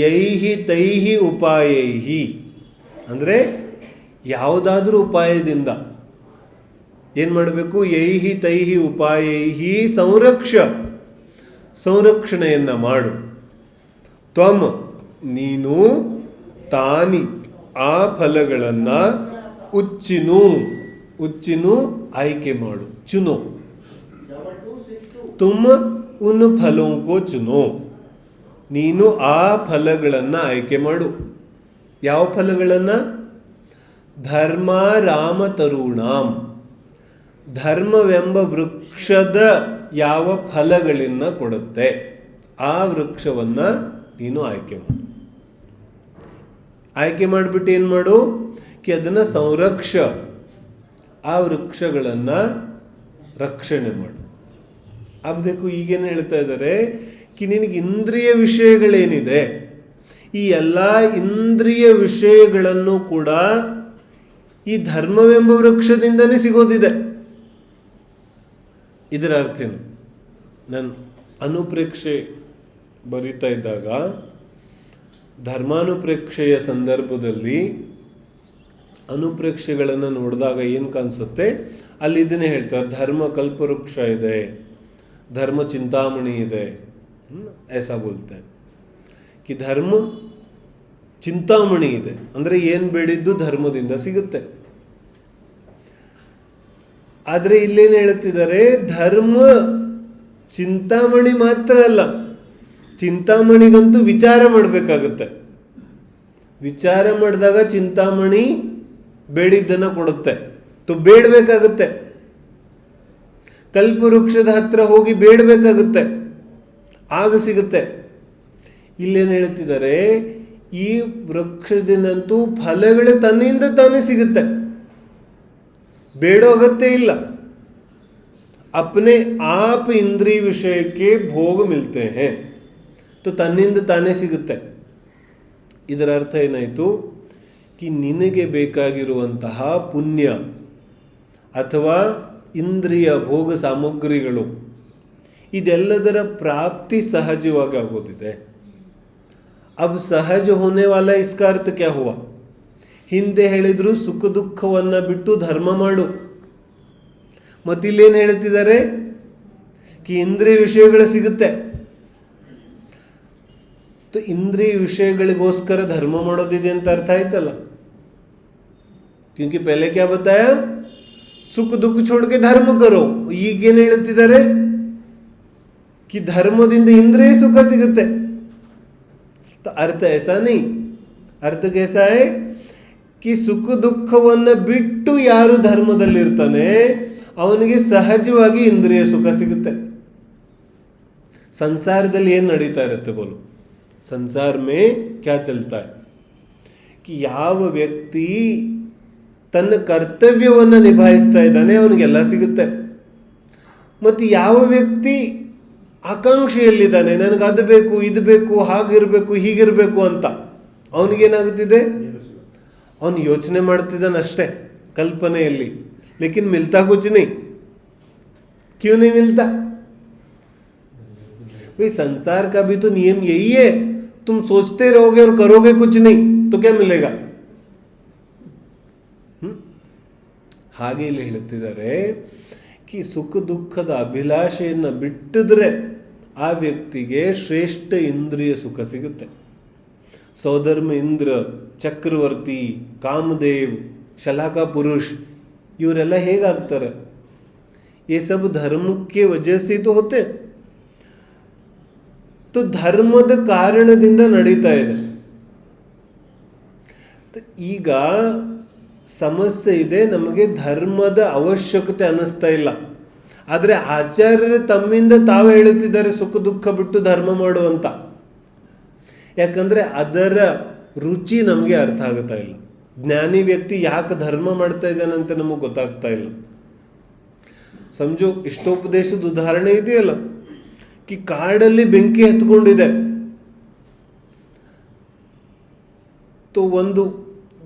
Speaker 1: ಯೈಹಿ ತೈಹಿ ಉಪಾಯೈಹಿ, ಅಂದರೆ ಯಾವುದಾದ್ರೂ ಉಪಾಯದಿಂದ ಏನು ಮಾಡಬೇಕು? ಯೈಹಿ ತೈಹಿ ಉಪಾಯೈಹಿ ಸಂರಕ್ಷಣೆಯನ್ನ ಮಾಡು. ತ್ವಂ, ನೀನು, ತಾನಿ, ಆ ಫಲಗಳನ್ನು ಉಚ್ಚಿನು ಆಯ್ಕೆ ಮಾಡು. ಚುನೋ, ತುಮ್ ಉನ್ ಫಲೋಂ ಕೋ ಚುನೋ, ನೀನು ಆ ಫಲಗಳನ್ನು ಆಯ್ಕೆ ಮಾಡು. ಯಾವ ಫಲಗಳನ್ನು? ಧರ್ಮ ರಾಮ ತರುಣಾಂ, ಧರ್ಮವೆಂಬ ವೃಕ್ಷದ ಯಾವ ಫಲಗಳನ್ನು ಕೊಡುತ್ತೆ ಆ ವೃಕ್ಷವನ್ನು ನೀನು ಆಯ್ಕೆ ಮಾಡು. ಆಯ್ಕೆ ಮಾಡಿಬಿಟ್ಟು ಏನು ಮಾಡು ಕಿ ಅದನ್ನು ಸಂರಕ್ಷ, ಆ ವೃಕ್ಷಗಳನ್ನು ರಕ್ಷಣೆ ಮಾಡು. ಅಬ್ದೇಕು ಈಗೇನು ಹೇಳ್ತಾ ಇದ್ದಾರೆ ಕಿ ನಿನಗೆ ಇಂದ್ರಿಯ ವಿಷಯಗಳೇನಿದೆ, ಈ ಎಲ್ಲ ಇಂದ್ರಿಯ ವಿಷಯಗಳನ್ನು ಕೂಡ ಈ ಧರ್ಮವೆಂಬ ವೃಕ್ಷದಿಂದನೇ ಸಿಗೋದಿದೆ. ಇದರ ಅರ್ಥ ಏನು? ನಾನು ಅನುಪ್ರೇಕ್ಷೆ ಬರಿತಾ ಇದ್ದಾಗ ಧರ್ಮಾನುಪ್ರೇಕ್ಷೆಯ ಸಂದರ್ಭದಲ್ಲಿ ಅನುಪ್ರೇಕ್ಷೆಗಳನ್ನು ನೋಡಿದಾಗ ಏನು ಕಾಣಿಸುತ್ತೆ, ಅಲ್ಲಿ ಇದನ್ನೇ ಹೇಳ್ತಾರೆ, ಧರ್ಮ ಕಲ್ಪವೃಕ್ಷ ಇದೆ, ಧರ್ಮ ಚಿಂತಾಮಣಿ ಇದೆ, ऐसा बोलते हैं कि ಧರ್ಮ ಚಿಂತಾಮಣಿ ಇದೆ ಅಂದರೆ ಏನು ಬೇಡಿದ್ದು ಧರ್ಮದಿಂದ ಸಿಗುತ್ತೆ. ಆದರೆ ಇಲ್ಲೇನು ಹೇಳ್ತಿದ್ದಾರೆ, ಧರ್ಮ ಚಿಂತಾಮಣಿ ಮಾತ್ರ ಅಲ್ಲ, ಚಿಂತಾಮಣಿಗಂತೂ ವಿಚಾರ ಮಾಡಬೇಕಾಗುತ್ತೆ. ವಿಚಾರ ಮಾಡಿದಾಗ ಚಿಂತಾಮಣಿ ಬೇಡಿದ್ದನ್ನು ಕೊಡುತ್ತೆ. ಬೇಡಬೇಕಾಗುತ್ತೆ, ಕಲ್ಪವೃಕ್ಷದ ಹತ್ರ ಹೋಗಿ ಬೇಡಬೇಕಾಗುತ್ತೆ, ಆಗ ಸಿಗುತ್ತೆ. ಇಲ್ಲೇನು ಹೇಳ್ತಿದ್ದಾರೆ, ಈ ವೃಕ್ಷದಿಂದಂತೂ ಫಲಗಳು ತನ್ನಿಂದ ತಾನೇ ಸಿಗುತ್ತೆ, ಬೇಡೋ ಅಗತ್ಯ ಇಲ್ಲ. अपने आप इंद्रिय विषय के भोग मिलते हैं, तो ತನ್ನಿಂದ ತಾನೇ ಸಿಗುತ್ತೆ. ಇದರ ಅರ್ಥ ಏನಾಯಿತು ಕಿ ನಿನಗೆ ಬೇಕಾಗಿರುವಂತಹ ಪುಣ್ಯ ಅಥವಾ ಇಂದ್ರಿಯ ಭೋಗ ಸಾಮಗ್ರಿಗಳು ಇದೆಲ್ಲದರ ಪ್ರಾಪ್ತಿ ಸಹಜವಾಗಿ ಆಗೋದಿದೆ. ಅಬ್ ಸಹಜ ಹೋನೆ ವಾಲ ಇಸ್ಕಾ ಅರ್ಥ ಕ್ಯಾ ಹುವಾ? ಹಿಂದೆ ಹೇಳಿದ್ರು ಸುಖ ದುಃಖವನ್ನು ಬಿಟ್ಟು ಧರ್ಮ ಮಾಡು. ಮತ್ತಿಲ್ಲೇನು ಹೇಳ್ತಿದ್ದಾರೆ ಕಿ ಇಂದ್ರಿಯ ವಿಷಯಗಳು ಸಿಗುತ್ತೆ. ಇಂದ್ರಿಯ ವಿಷಯಗಳಿಗೋಸ್ಕರ ಧರ್ಮ ಮಾಡೋದಿದೆ ಅಂತ ಅರ್ಥ ಆಯ್ತಲ್ಲ. ಕ್ಯೂಂಕಿ ಪಹಲೆ ಕ್ಯಾ ಬತಾಯಾ, ಸುಖ ದುಃಖ छोड़के ಧರ್ಮ ಕರೋ. ಈಗೇನು ಹೇಳ್ತಿದ್ದಾರೆ ಕಿ ಧರ್ಮದಿಂದ ಇಂದ್ರಿಯ ಸುಖ ಸಿಗುತ್ತೆ. ಅರ್ಥ ऐसा नहीं, ಅರ್ಥ कैसा है ಕಿ ಸುಖ ದುಃಖವನ್ನು ಬಿಟ್ಟು ಯಾರು ಧರ್ಮದಲ್ಲಿರ್ತಾನೆ ಅವನಿಗೆ ಸಹಜವಾಗಿ ಇಂದ್ರಿಯ ಸುಖ ಸಿಗುತ್ತೆ. ಸಂಸಾರದಲ್ಲಿ ಏನು ನಡೀತಾ ಇರುತ್ತೆ ಬೋಲು? ಸಂಸಾರ ಮೇ ಕ್ಯಾ ಚಲ್ತಾ है ಕಿ ಯಾವ ವ್ಯಕ್ತಿ ತನ್ನ ಕರ್ತವ್ಯವನ್ನು ನಿಭಾಯಿಸ್ತಾ ಇದ್ದಾನೆ ಅವನಿಗೆಲ್ಲ ಸಿಗುತ್ತೆ. ಮತ್ತು ಯಾವ ವ್ಯಕ್ತಿ ಆಕಾಂಕ್ಷೆಯಲ್ಲಿದ್ದಾನೆ, ನನಗೆ ಅದು ಬೇಕು, ಇದು ಬೇಕು, ಹಾಗಿರಬೇಕು, ಹೀಗಿರಬೇಕು ಅಂತ, ಅವನಿಗೇನಾಗುತ್ತಿದೆ, ಅವನು ಯೋಚನೆ ಮಾಡ್ತಿದ್ದಾನೆ ಅಷ್ಟೇ ಕಲ್ಪನೆಯಲ್ಲಿ, ಲೇಕಿನ್ ಮಿಲ್ತಾ ಕುಚ್ नहीं. क्यों नहीं मिलता? भाई संसार का भी तो नियम यही है, तुम सोचते रहोगे और करोगे कुछ नहीं तो क्या मिलेगा? ಹಾಗೆ ಇಲ್ಲಿ ಹೇಳ್ತಿದ್ದಾರೆ ಕಿ ಸುಖ ದುಃಖದ ಅಭಿಲಾಷೆಯನ್ನು ಬಿಟ್ಟಿದ್ರೆ ಆ ವ್ಯಕ್ತಿಗೆ ಶ್ರೇಷ್ಠ ಇಂದ್ರಿಯ ಸುಖ ಸಿಗುತ್ತೆ. ಸೌಧರ್ಮ ಇಂದ್ರ, ಚಕ್ರವರ್ತಿ, ಕಾಮದೇವ್, ಶಲಾಕ ಪುರುಷ ಇವರೆಲ್ಲ ಹೇಗಾಗ್ತಾರೆ? ये सब धर्म के वजह से तो होते. तो ಧರ್ಮದ ಕಾರಣದಿಂದ ನಡೀತಾ ಇದೆ. ಈಗ ಸಮಸ್ಯೆ ಇದೆ, ನಮಗೆ ಧರ್ಮದ ಅವಶ್ಯಕತೆ ಅನ್ನಿಸ್ತಾ ಇಲ್ಲ. ಆದರೆ ಆಚಾರ್ಯರು ತಮ್ಮಿಂದ ತಾವು ಹೇಳುತ್ತಿದ್ದಾರೆ ಸುಖ ದುಃಖ ಬಿಟ್ಟು ಧರ್ಮ ಮಾಡುವಂತ. ಯಾಕಂದರೆ ಅದರ ರುಚಿ ನಮಗೆ ಅರ್ಥ ಆಗುತ್ತಾ ಇಲ್ಲ. ಜ್ಞಾನಿ ವ್ಯಕ್ತಿ ಯಾಕೆ ಧರ್ಮ ಮಾಡ್ತಾ ಇದ್ದಾನಂತ ನಮಗೆ ಗೊತ್ತಾಗ್ತಾ ಇಲ್ಲ. ಸಮಜೋ, ಇಷ್ಟೋಪದೇಶದ ಉದಾಹರಣೆ ಇದೆಯಲ್ಲ, ಕಿ ಕಾಡಲ್ಲಿ ಬೆಂಕಿ ಹತ್ಕೊಂಡಿದೆ. ಒಂದು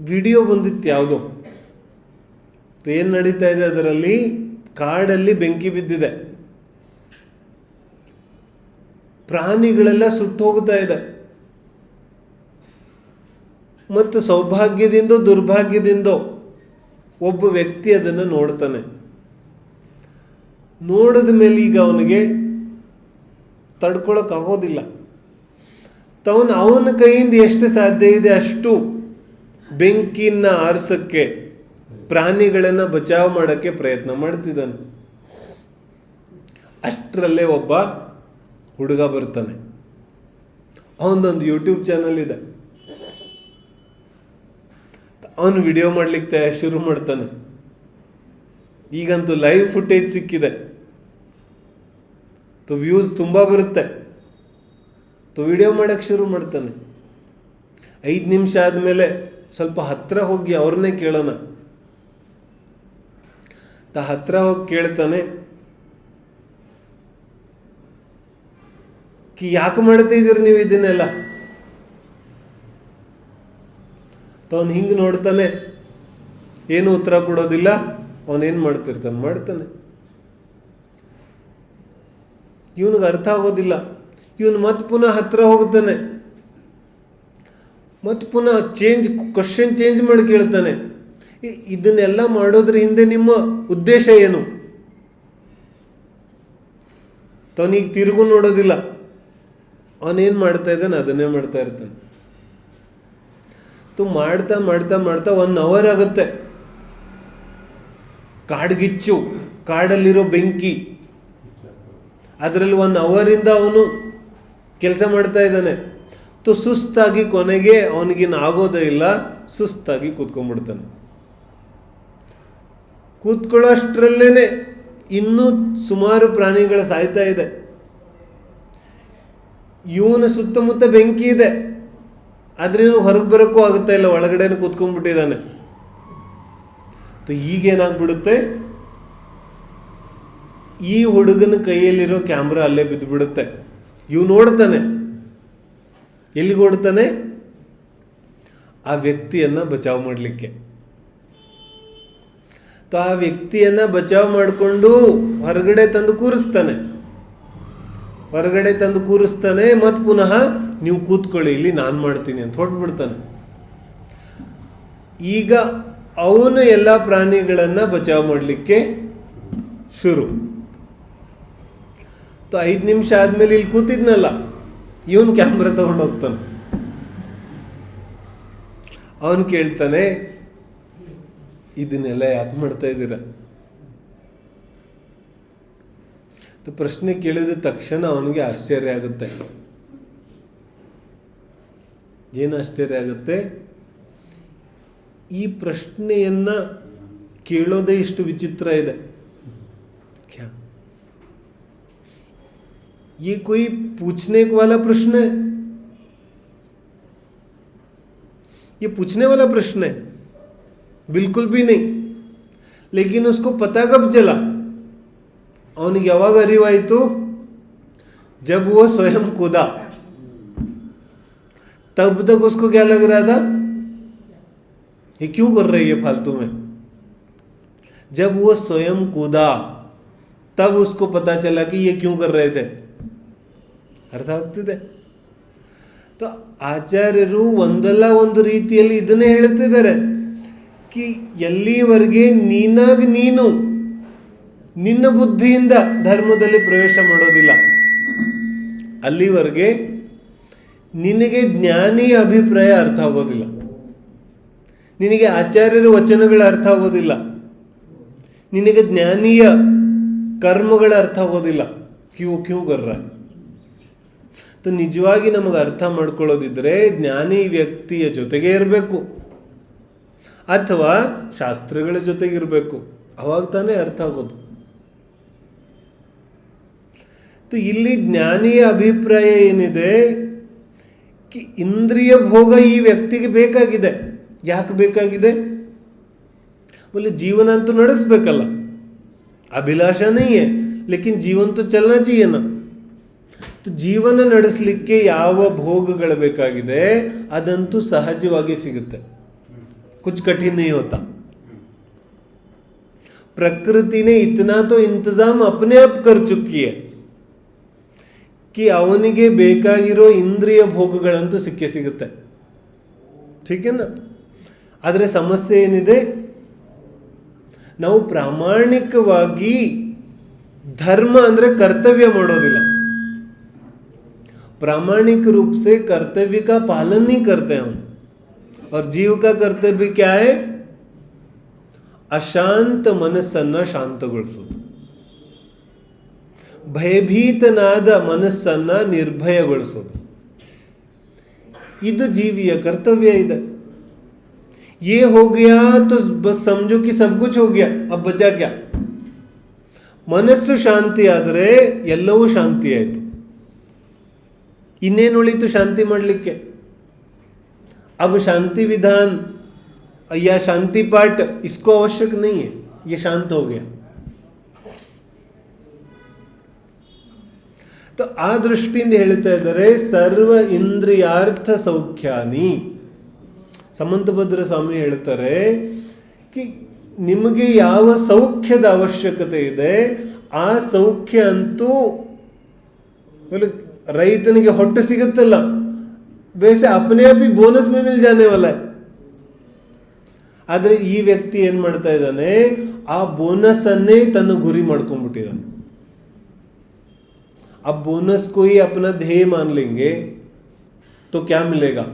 Speaker 1: ವಿಡಿಯೋ ಬಂದಿತ್ತು ಯಾವುದೋ, ಏನು ನಡೀತಾ ಇದೆ ಅದರಲ್ಲಿ, ಕಾಡಲ್ಲಿ ಬೆಂಕಿ ಬಿದ್ದಿದೆ, ಪ್ರಾಣಿಗಳೆಲ್ಲ ಸುಟ್ಟು ಹೋಗ್ತಾ ಇದೆ. ಮತ್ತು ಸೌಭಾಗ್ಯದಿಂದೋ ದುರ್ಭಾಗ್ಯದಿಂದೋ ಒಬ್ಬ ವ್ಯಕ್ತಿ ಅದನ್ನು ನೋಡ್ತಾನೆ. ನೋಡಿದ ಮೇಲೆ ಈಗ ಅವನಿಗೆ ತಡ್ಕೊಳಕ್ಕಾಗೋದಿಲ್ಲ. ಅವನ ಕೈಯಿಂದ ಎಷ್ಟು ಸಾಧ್ಯ ಇದೆ ಅಷ್ಟು ಬೆಂಕಿನ ಆರಿಸೋಕ್ಕೆ, ಪ್ರಾಣಿಗಳನ್ನು ಬಚಾವ್ ಮಾಡೋಕ್ಕೆ ಪ್ರಯತ್ನ ಮಾಡ್ತಿದ್ದಾನೆ. ಅಷ್ಟರಲ್ಲೇ ಒಬ್ಬ ಹುಡುಗ ಬರ್ತಾನೆ. ಅವನದೊಂದು ಯೂಟ್ಯೂಬ್ ಚಾನಲ್ ಇದೆ. ಅವನು ವಿಡಿಯೋ ಮಾಡಲಿಕ್ಕೆ ಶುರು ಮಾಡ್ತಾನೆ. ಈಗಂತೂ ಲೈವ್ ಫುಟೇಜ್ ಸಿಕ್ಕಿದೆ, ವ್ಯೂಸ್ ತುಂಬ ಬರುತ್ತೆ. ವಿಡಿಯೋ ಮಾಡೋಕ್ಕೆ ಶುರು ಮಾಡ್ತಾನೆ. 5 ನಿಮಿಷ ಆದಮೇಲೆ ಸ್ವಲ್ಪ ಹತ್ತಿರ ಹೋಗಿ ಅವ್ರನ್ನೇ ಕೇಳೋಣ. ಹತ್ತಿರ ಹೋಗಿ ಕೇಳ್ತಾನೆ, ಯಾಕೆ ಮಾಡ್ತಾ ಇದ್ದೀರಿ ನೀವು ಇದನ್ನೆಲ್ಲ? ಅವನು ಹಿಂಗೆ ನೋಡ್ತಾನೆ, ಏನು ಉತ್ತರ ಕೊಡೋದಿಲ್ಲ. ಅವನೇನು ಮಾಡ್ತಾನೆ. ಇವನಿಗೆ ಅರ್ಥ ಆಗೋದಿಲ್ಲ. ಇವನು ಮತ್ತೆ ಪುನಃ ಹತ್ತಿರ ಹೋಗ್ತಾನೆ, ಮತ್ತೆ ಪುನಃ ಕ್ವಶನ್ ಚೇಂಜ್ ಮಾಡಿ ಕೇಳ್ತಾನೆ, ಇದನ್ನೆಲ್ಲ ಮಾಡೋದ್ರ ಹಿಂದೆ ನಿಮ್ಮ ಉದ್ದೇಶ ಏನು? ಅವನಿಗೆ ತಿರುಗು ನೋಡೋದಿಲ್ಲ. ಅವನೇನು ಮಾಡ್ತಾ ಇದ್ದಾನೆ ಅದನ್ನೇ ಮಾಡ್ತಾ ಇರ್ತಾನೆ. ಮಾಡ್ತಾ ಮಾಡ್ತಾ ಮಾಡ್ತಾ 1 hour ಆಗುತ್ತೆ. ಕಾಡ್ಗಿಚ್ಚು, ಕಾಡಲ್ಲಿರೋ ಬೆಂಕಿ, ಅದರಲ್ಲಿ 1 hour ಅವನು ಕೆಲಸ ಮಾಡ್ತಾ ಇದ್ದಾನೆ. ಸುಸ್ತಾಗಿ ಕೊನೆಗೆ ಅವನಿಗಿನ್ನ ಆಗೋದೇ ಇಲ್ಲ, ಸುಸ್ತಾಗಿ ಕೂತ್ಕೊಂಡ್ಬಿಡ್ತಾನೆ. ಕೂತ್ಕೊಳ್ಳೋಷ್ಟರಲ್ಲೇನೆ ಇನ್ನೂ ಸುಮಾರು ಪ್ರಾಣಿಗಳು ಸಾಯ್ತಾ ಇದೆ. ಇವನ ಸುತ್ತಮುತ್ತ ಬೆಂಕಿ ಇದೆ, ಆದ್ರೆ ಇವನು ಹೊರಗೆ ಬರೋಕ್ಕೂ ಆಗುತ್ತಾ ಇಲ್ಲ, ಒಳಗಡೆನೆ ಕೂತ್ಕೊಂಡ್ಬಿಟ್ಟಿದ್ದಾನೆ. ಈಗೇನಾಗ್ಬಿಡುತ್ತೆ, ಈ ಹುಡುಗನ ಕೈಯಲ್ಲಿರೋ ಕ್ಯಾಮ್ರಾ ಅಲ್ಲೇ ಬಿದ್ದುಬಿಡುತ್ತೆ. ಇವ್ ನೋಡ್ತಾನೆ, ಎಲ್ಲಿಗೆ ಓಡ್ತಾನೆ? ಆ ವ್ಯಕ್ತಿಯನ್ನ ಬಚಾವ್ ಮಾಡಲಿಕ್ಕೆ. ಆ ವ್ಯಕ್ತಿಯನ್ನ ಬಚಾವ್ ಮಾಡಿಕೊಂಡು ಹೊರಗಡೆ ತಂದು ಕೂರಿಸ್ತಾನೆ. ಮತ್ತೆ ಪುನಃ ನೀವು ಕೂತ್ಕೊಳ್ಳಿ, ಇಲ್ಲಿ ನಾನು ಮಾಡ್ತೀನಿ ಅಂತ ಹೊರಟ್ಬಿಡ್ತಾನೆ. ಈಗ ಅವನು ಎಲ್ಲ ಪ್ರಾಣಿಗಳನ್ನ ಬಚಾವ್ ಮಾಡಲಿಕ್ಕೆ ಶುರು. 5 ನಿಮಿಷ ಆದ್ಮೇಲೆ ಇಲ್ಲಿ ಕೂತಿದ್ನಲ್ಲ, ಇವನ್ ಕ್ಯಾಮ್ರಾ ತಗೊಂಡು ಹೋಗ್ತಾನೆ. ಅವನು ಕೇಳ್ತಾನೆ, ಇದನ್ನೆಲ್ಲ ಯಾಕೆ ಮಾಡ್ತಾ ಇದ್ದೀರಾ? ಪ್ರಶ್ನೆ ಕೇಳಿದ ತಕ್ಷಣ ಅವನಿಗೆ ಆಶ್ಚರ್ಯ ಆಗುತ್ತೆ. ಏನು ಆಶ್ಚರ್ಯ ಆಗುತ್ತೆ? ಈ ಪ್ರಶ್ನೆಯನ್ನ ಕೇಳೋದೇ ಇಷ್ಟು ವಿಚಿತ್ರ ಇದೆ. ये कोई पूछने वाला प्रश्न है? ये पूछने वाला प्रश्न है? बिल्कुल भी नहीं. लेकिन उसको पता कब चला? ಅವನಿಗೆ ಯಾವಾಗ ಅರಿವಾಯಿತು? जब वो स्वयं कूदा. तब तक उसको क्या लग रहा था? ये क्यों कर रही है फालतू में? जब वो स्वयं कूदा तब उसको पता चला कि ये क्यों कर रहे थे. ಅರ್ಥ ಆಗ್ತಿದೆ? ಆಚಾರ್ಯರು ಒಂದಲ್ಲ ಒಂದು ರೀತಿಯಲ್ಲಿ ಇದನ್ನೇ ಹೇಳ್ತಿದ್ದಾರೆ, ಕಿ ಎಲ್ಲಿವರೆಗೆ ನೀನು ನಿನ್ನ ಬುದ್ಧಿಯಿಂದ ಧರ್ಮದಲ್ಲಿ ಪ್ರವೇಶ ಮಾಡೋದಿಲ್ಲ, ಅಲ್ಲಿವರೆಗೆ ನಿನಗೆ ಜ್ಞಾನಿಯ ಅಭಿಪ್ರಾಯ ಅರ್ಥ ಆಗೋದಿಲ್ಲ, ನಿನಗೆ ಆಚಾರ್ಯರ ವಚನಗಳ ಅರ್ಥ ಆಗೋದಿಲ್ಲ, ನಿನಗೆ ಜ್ಞಾನಿಯ ಕರ್ಮಗಳ ಅರ್ಥ ಆಗೋದಿಲ್ಲ. ಕ್ಯೂ ಗರ್ರ ನಿಜವಾಗಿ ನಮಗೆ ಅರ್ಥ ಮಾಡ್ಕೊಳ್ಳೋದಿದ್ರೆ ಜ್ಞಾನಿ ವ್ಯಕ್ತಿಯ ಜೊತೆಗೆ ಇರಬೇಕು ಅಥವಾ ಶಾಸ್ತ್ರಗಳ ಜೊತೆಗಿರಬೇಕು, ಅವಾಗ ತಾನೇ ಅರ್ಥ ಆಗೋದು. ಇಲ್ಲಿ ಜ್ಞಾನಿಯ ಅಭಿಪ್ರಾಯ ಏನಿದೆ, ಇಂದ್ರಿಯ ಭೋಗ ಈ ವ್ಯಕ್ತಿಗೆ ಬೇಕಾಗಿದೆ. ಯಾಕೆ ಬೇಕಾಗಿದೆ? बोले जीवन तो ನಡೆಸಬೇಕಲ್ಲ, ಅಭಿಲಾಷ नहीं है, लेकिन जीवन तो चलना चाहिए ना. तो ಜೀವನ ನಡೆಸಲಿಕ್ಕೆ ಯಾವ ಭೋಗಗಳು ಬೇಕಾಗಿದೆ ಅದಂತೂ ಸಹಜವಾಗಿ ಸಿಗುತ್ತೆ, कुछ कठिन नहीं होता. प्रकृति ने इतना तो इंतजाम अपने आप कर चुकी है कि ಅವನಿಗೆ ಬೇಕಾಗಿರೋ ಇಂದ್ರಿಯ ಭೋಗಗಳಂತೂ ಸಿಗುತ್ತೆ. ठीक है ना. ಆದರೆ ಸಮಸ್ಯೆ ಏನಿದೆ, ನಾವು ಪ್ರಾಮಾಣಿಕವಾಗಿ धर्म ಅಂದ್ರೆ ಕರ್ತವ್ಯ ಮಾಡೋದಿಲ್ಲ, प्रामाणिक रूप से कर्तव्य का पालन नहीं करते हम. और जीव का कर्तव्य क्या है? ಅಶಾಂತ ಮನಸ್ಸನ್ನ ಶಾಂತಗೊಳಿಸೋದು, ಭಯಭೀತನಾದ ಮನಸ್ಸನ್ನ ನಿರ್ಭಯಗೊಳಿಸೋದು, ಇದು ಜೀವಿಯ ಕರ್ತವ್ಯ ಇದೆ. ये हो गया तो बस समझो कि सब कुछ हो गया, अब बचा क्या? ಮನಸ್ಸು ಶಾಂತಿ ಆದರೆ ಎಲ್ಲವೂ ಶಾಂತಿ ಆಯಿತು. ಇನ್ನೇನು ಉಳಿತು ಶಾಂತಿ ಮಾಡಲಿಕ್ಕೆ? अब शांति विधान या शांति पाठ इसको आवश्यक नहीं है, ये शांत हो गया. तो ಆ ದೃಷ್ಟಿಯಿಂದ ಹೇಳ್ತಾ ಇದ್ದಾರೆ ಸರ್ವ ಇಂದ್ರಿಯಾರ್ಥ ಸೌಖ್ಯಾನಿ. ಸಮಂತಭದ್ರ ಸ್ವಾಮಿ ಹೇಳ್ತಾರೆ ಕಿ ನಿಮಗೆ ಯಾವ ಸೌಖ್ಯದ ಅವಶ್ಯಕತೆ ಇದೆ ಆ ಸೌಖ್ಯ ಅಂತೂ ರೈತನಿಗೆ ಹೊಟ್ಟೆ ಸಿಗುತ್ತಲ್ಲ, वैसे अपने आप ही ಬೋನಸ್ में मिल जाने वाला है. ಆದರೆ ಈ ವ್ಯಕ್ತಿ ಏನ್ ಮಾಡ್ತಾ ಇದ್ದಾನೆ, ಆ ಬೋನಸ್ ಅನ್ನೇ ತನ್ನ ಗುರಿ ಮಾಡ್ಕೊಂಡ್ಬಿಟ್ಟಿದ್ದಾನೆ. अब बोनस को ही अपना ध्येय मान लेंगे तो क्या मिलेगा?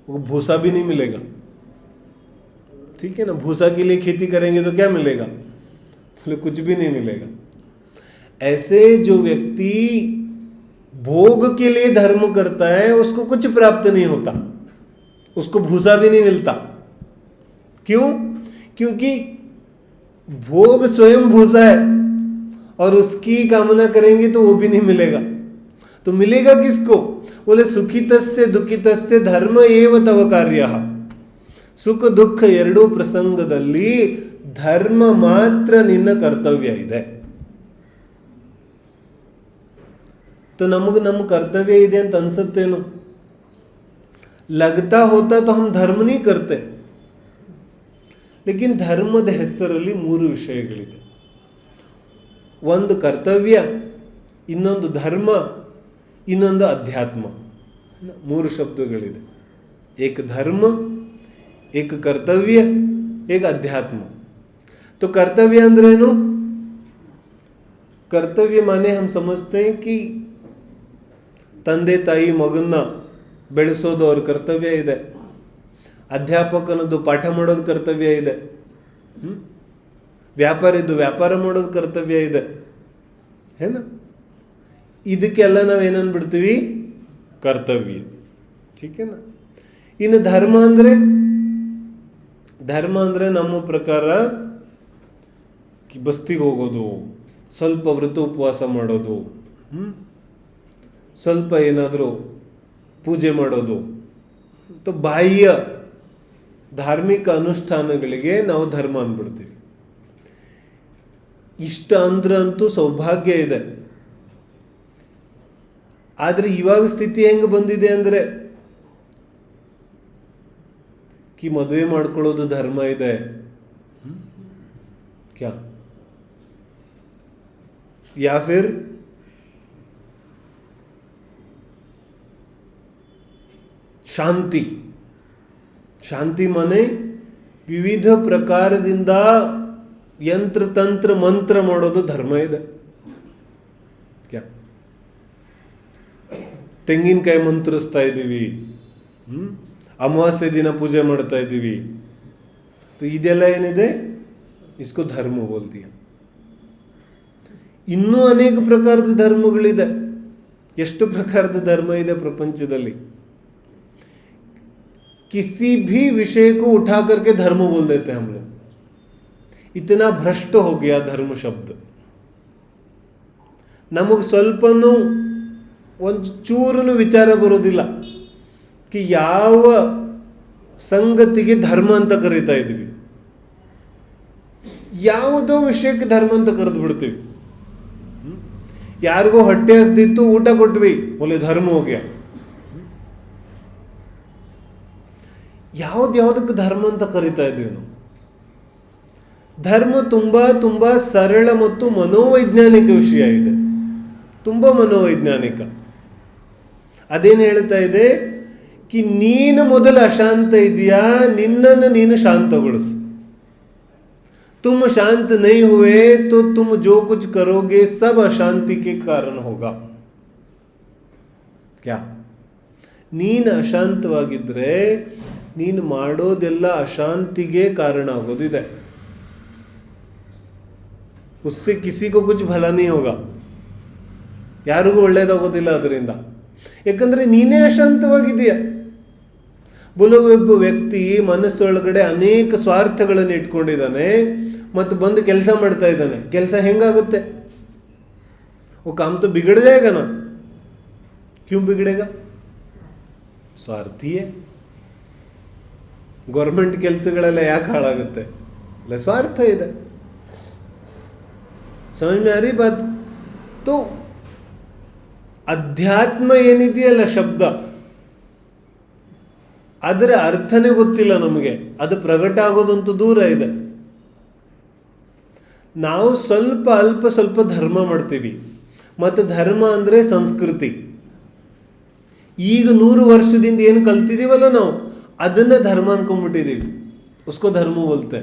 Speaker 1: वो भूसा भी नहीं मिलेगा. ठीक है ना, भूसा के लिए खेती करेंगे तो क्या मिलेगा? कुछ भी नहीं मिलेगा. ऐसे जो व्यक्ति भोग के लिए धर्म करता है उसको कुछ प्राप्त नहीं होता, उसको भूसा भी नहीं मिलता. क्यों? क्योंकि भोग स्वयं भूसा है और उसकी कामना करेंगे तो वो भी नहीं मिलेगा. तो मिलेगा किसको? बोले सुखितस्य दुखितस्य धर्म एव तव कार्यः. ಸುಖ ದುಃಖ ಎರಡೂ ಪ್ರಸಂಗದಲ್ಲಿ ಧರ್ಮ ಮಾತ್ರ ನಿನ್ನ ಕರ್ತವ್ಯ ಇದೆ. तो ನಮಗೆ ನಮ್ಮ ಕರ್ತವ್ಯ ಇದೆ ಅಂತ ಅನ್ಸುತ್ತೇನು? लगता होता तो हम धर्म नहीं करते. लेकिन ಧರ್ಮದ ಹೆಸರಲ್ಲಿ ಮೂರು ವಿಷಯಗಳಿದೆ. ಒಂದು ಕರ್ತವ್ಯ, ಇನ್ನೊಂದು ಧರ್ಮ, ಇನ್ನೊಂದು ಅಧ್ಯಾತ್ಮ. ಮೂರು ಶಬ್ದಗಳಿದೆ. ಏಕ ಧರ್ಮ, ಏಕ ಕರ್ತವ್ಯ, ಏಕ ಅಧ್ಯಾತ್ಮ. तो कर्तव्य अंद्रेनु? कर्तव्य माने हम समझते हैं कि ತಂದೆ ತಾಯಿ ಮಗನ್ನ ಬೆಳೆಸೋದು ಅವ್ರ ಕರ್ತವ್ಯ ಇದೆ. ಅಧ್ಯಾಪಕನದ್ದು ಪಾಠ ಮಾಡೋದು ಕರ್ತವ್ಯ ಇದೆ. ವ್ಯಾಪಾರಿದ್ದು ವ್ಯಾಪಾರ ಮಾಡೋದು ಕರ್ತವ್ಯ ಇದೆ. ಏನ ಇದಕ್ಕೆಲ್ಲ ನಾವು ಏನನ್ಬಿಡ್ತೀವಿ? ಕರ್ತವ್ಯ. ठीक है. ಇನ್ನು ಧರ್ಮ ಅಂದರೆ ನಮ್ಮ ಪ್ರಕಾರ ಬಸ್ತಿಗೆ ಹೋಗೋದು, ಸ್ವಲ್ಪ ವ್ರತ ಉಪವಾಸ ಮಾಡೋದು, ಸ್ವಲ್ಪ ಏನಾದರೂ ಪೂಜೆ ಮಾಡೋದು, ಬಾಹ್ಯ ಧಾರ್ಮಿಕ ಅನುಷ್ಠಾನಗಳಿಗೆ ನಾವು ಧರ್ಮ ಅಂದ್ಬಿಡ್ತೀವಿ. ಇಷ್ಟ ಅಂತೂ ಸೌಭಾಗ್ಯ ಇದೆ. ಆದರೆ ಇವಾಗ ಸ್ಥಿತಿ ಹೆಂಗೆ ಬಂದಿದೆ ಅಂದರೆ ಕಿ ಮದುವೆ ಮಾಡ್ಕೊಳ್ಳೋದು ಧರ್ಮ ಇದೆ. ಕ್ಯಾ या फिर ಶಾಂತಿ ಮನೆ ವಿವಿಧ ಪ್ರಕಾರದಿಂದ ಯಂತ್ರ ತಂತ್ರ ಮಂತ್ರ ಮಾಡೋದು ಧರ್ಮ ಇದೆ. ಕ್ಯಾ ತೆಂಗಿನಕಾಯಿ ಮಂತ್ರಿಸ್ತಾ ಇದ್ದೀವಿ, ಅಮಾವಾಸ್ಯೆ ದಿನ ಪೂಜೆ ಮಾಡ್ತಾ ಇದ್ದೀವಿ. ಇದೆಲ್ಲ ಏನಿದೆ, ಇಸ್ಕೋ ಧರ್ಮ ಬೋಲ್ತೀಯ. ಇನ್ನೂ ಅನೇಕ ಪ್ರಕಾರದ ಧರ್ಮಗಳಿದೆ. ಎಷ್ಟು ಪ್ರಕಾರದ ಧರ್ಮ ಇದೆ ಪ್ರಪಂಚದಲ್ಲಿ. किसी भी विषय को उठा करके धर्म बोल देते हैं हम लोग. इतना भ्रष्ट हो गया धर्म शब्द. ನಮಗೆ ಸ್ವಲ್ಪನೂ ಒಂಚೂರನು ವಿಚಾರ ಬರೋದಿಲ್ಲ ಕಿ ಯಾವ ಸಂಗತಿಗೆ ಧರ್ಮ ಅಂತ ಕರೀತಾ ಇದ್ವಿ. ಯಾವುದೋ ವಿಷಯಕ್ಕೆ ಧರ್ಮ ಅಂತ ಕರೆದು ಬಿಡ್ತೀವಿ. ಯಾರಿಗೋ ಹೊಟ್ಟೆ ಹಸ್ದಿತ್ತು, ಊಟ ಕೊಟ್ವಿ, ಒಳ್ಳೆ ಧರ್ಮ ಹೋಗ್ಯ. ಯಾವುದಕ್ಕೆ ಧರ್ಮ ಅಂತ ಕರಿತಾ ಇದ್ವಿ ನಾವು? ಧರ್ಮ ತುಂಬಾ ಸರಳ ಮತ್ತು ಮನೋವೈಜ್ಞಾನಿಕ ವಿಷಯ ಇದೆ. ತುಂಬಾ ಮನೋವೈಜ್ಞಾನಿಕ. ಅದೇನು ಹೇಳ್ತಾ ಇದೆ ಕಿ ನೀನು ಮೊದಲು ಅಶಾಂತ ಇದೆಯಾ, ನಿನ್ನನ್ನು ನೀನು ಶಾಂತಗೊಳಿಸು. तुम शांत नहीं हुए तो तुम जो कुछ करोगे सब अशांति के कारण होगा. क्या ನೀನು ಅಶಾಂತವಾಗಿದ್ರೆ ನೀನು ಮಾಡೋದೆಲ್ಲ ಅಶಾಂತಿಗೆ ಕಾರಣ ಆಗೋದಿದೆ. उससे किसी को कुछ भला नहीं होगा. ಯಾರಿಗೂ ಒಳ್ಳೇದಾಗೋದಿಲ್ಲ ಅದರಿಂದ. ಯಾಕಂದ್ರೆ ನೀನೇ ಅಶಾಂತವಾಗಿದೆಯಾ. ಒಬ್ಬ ವ್ಯಕ್ತಿ ಮನಸ್ಸೊಳಗಡೆ ಅನೇಕ ಸ್ವಾರ್ಥಗಳನ್ನು ಇಟ್ಕೊಂಡಿದ್ದಾನೆ ಮತ್ತು ಬಂದು ಕೆಲಸ ಮಾಡ್ತಾ ಇದ್ದಾನೆ. ಕೆಲಸ ಹೆಂಗಾಗುತ್ತೆ? वो काम तो बिगड़ जाएगा ना. क्यों बिगड़ेगा? ಸ್ವಾರ್ಥಿಯೇ. ಗೌರ್ಮೆಂಟ್ ಕೆಲಸಗಳೆಲ್ಲ ಯಾಕೆ ಹಾಳಾಗುತ್ತೆ? ಇಲ್ಲ, ಸ್ವಾರ್ಥ ಇದೆ. ಸಮझ में आ रही बात? तो ಅಧ್ಯಾತ್ಮ ಏನಿದೆಯಲ್ಲ ಶಬ್ದ, ಅದರ ಅರ್ಥನೇ ಗೊತ್ತಿಲ್ಲ ನಮಗೆ. ಅದು ಪ್ರಕಟ ಆಗೋದಂತೂ ದೂರ ಇದೆ. ನಾವು ಸ್ವಲ್ಪ ಧರ್ಮ ಮಾಡ್ತೀವಿ. ಮತ್ತು ಧರ್ಮ ಅಂದರೆ ಸಂಸ್ಕೃತಿ. ಈಗ 100 ವರ್ಷದಿಂದ ಏನು ಕಲ್ತಿದ್ದೀವಲ್ಲ ನಾವು, ಅದನ್ನು ಧರ್ಮ ಅನ್ಕೊಂಡ್ಬಿಟ್ಟಿದ್ದೀವಿ. ಉಸ್ಕೋ ಧರ್ಮ ಬೋಲ್ತೆ.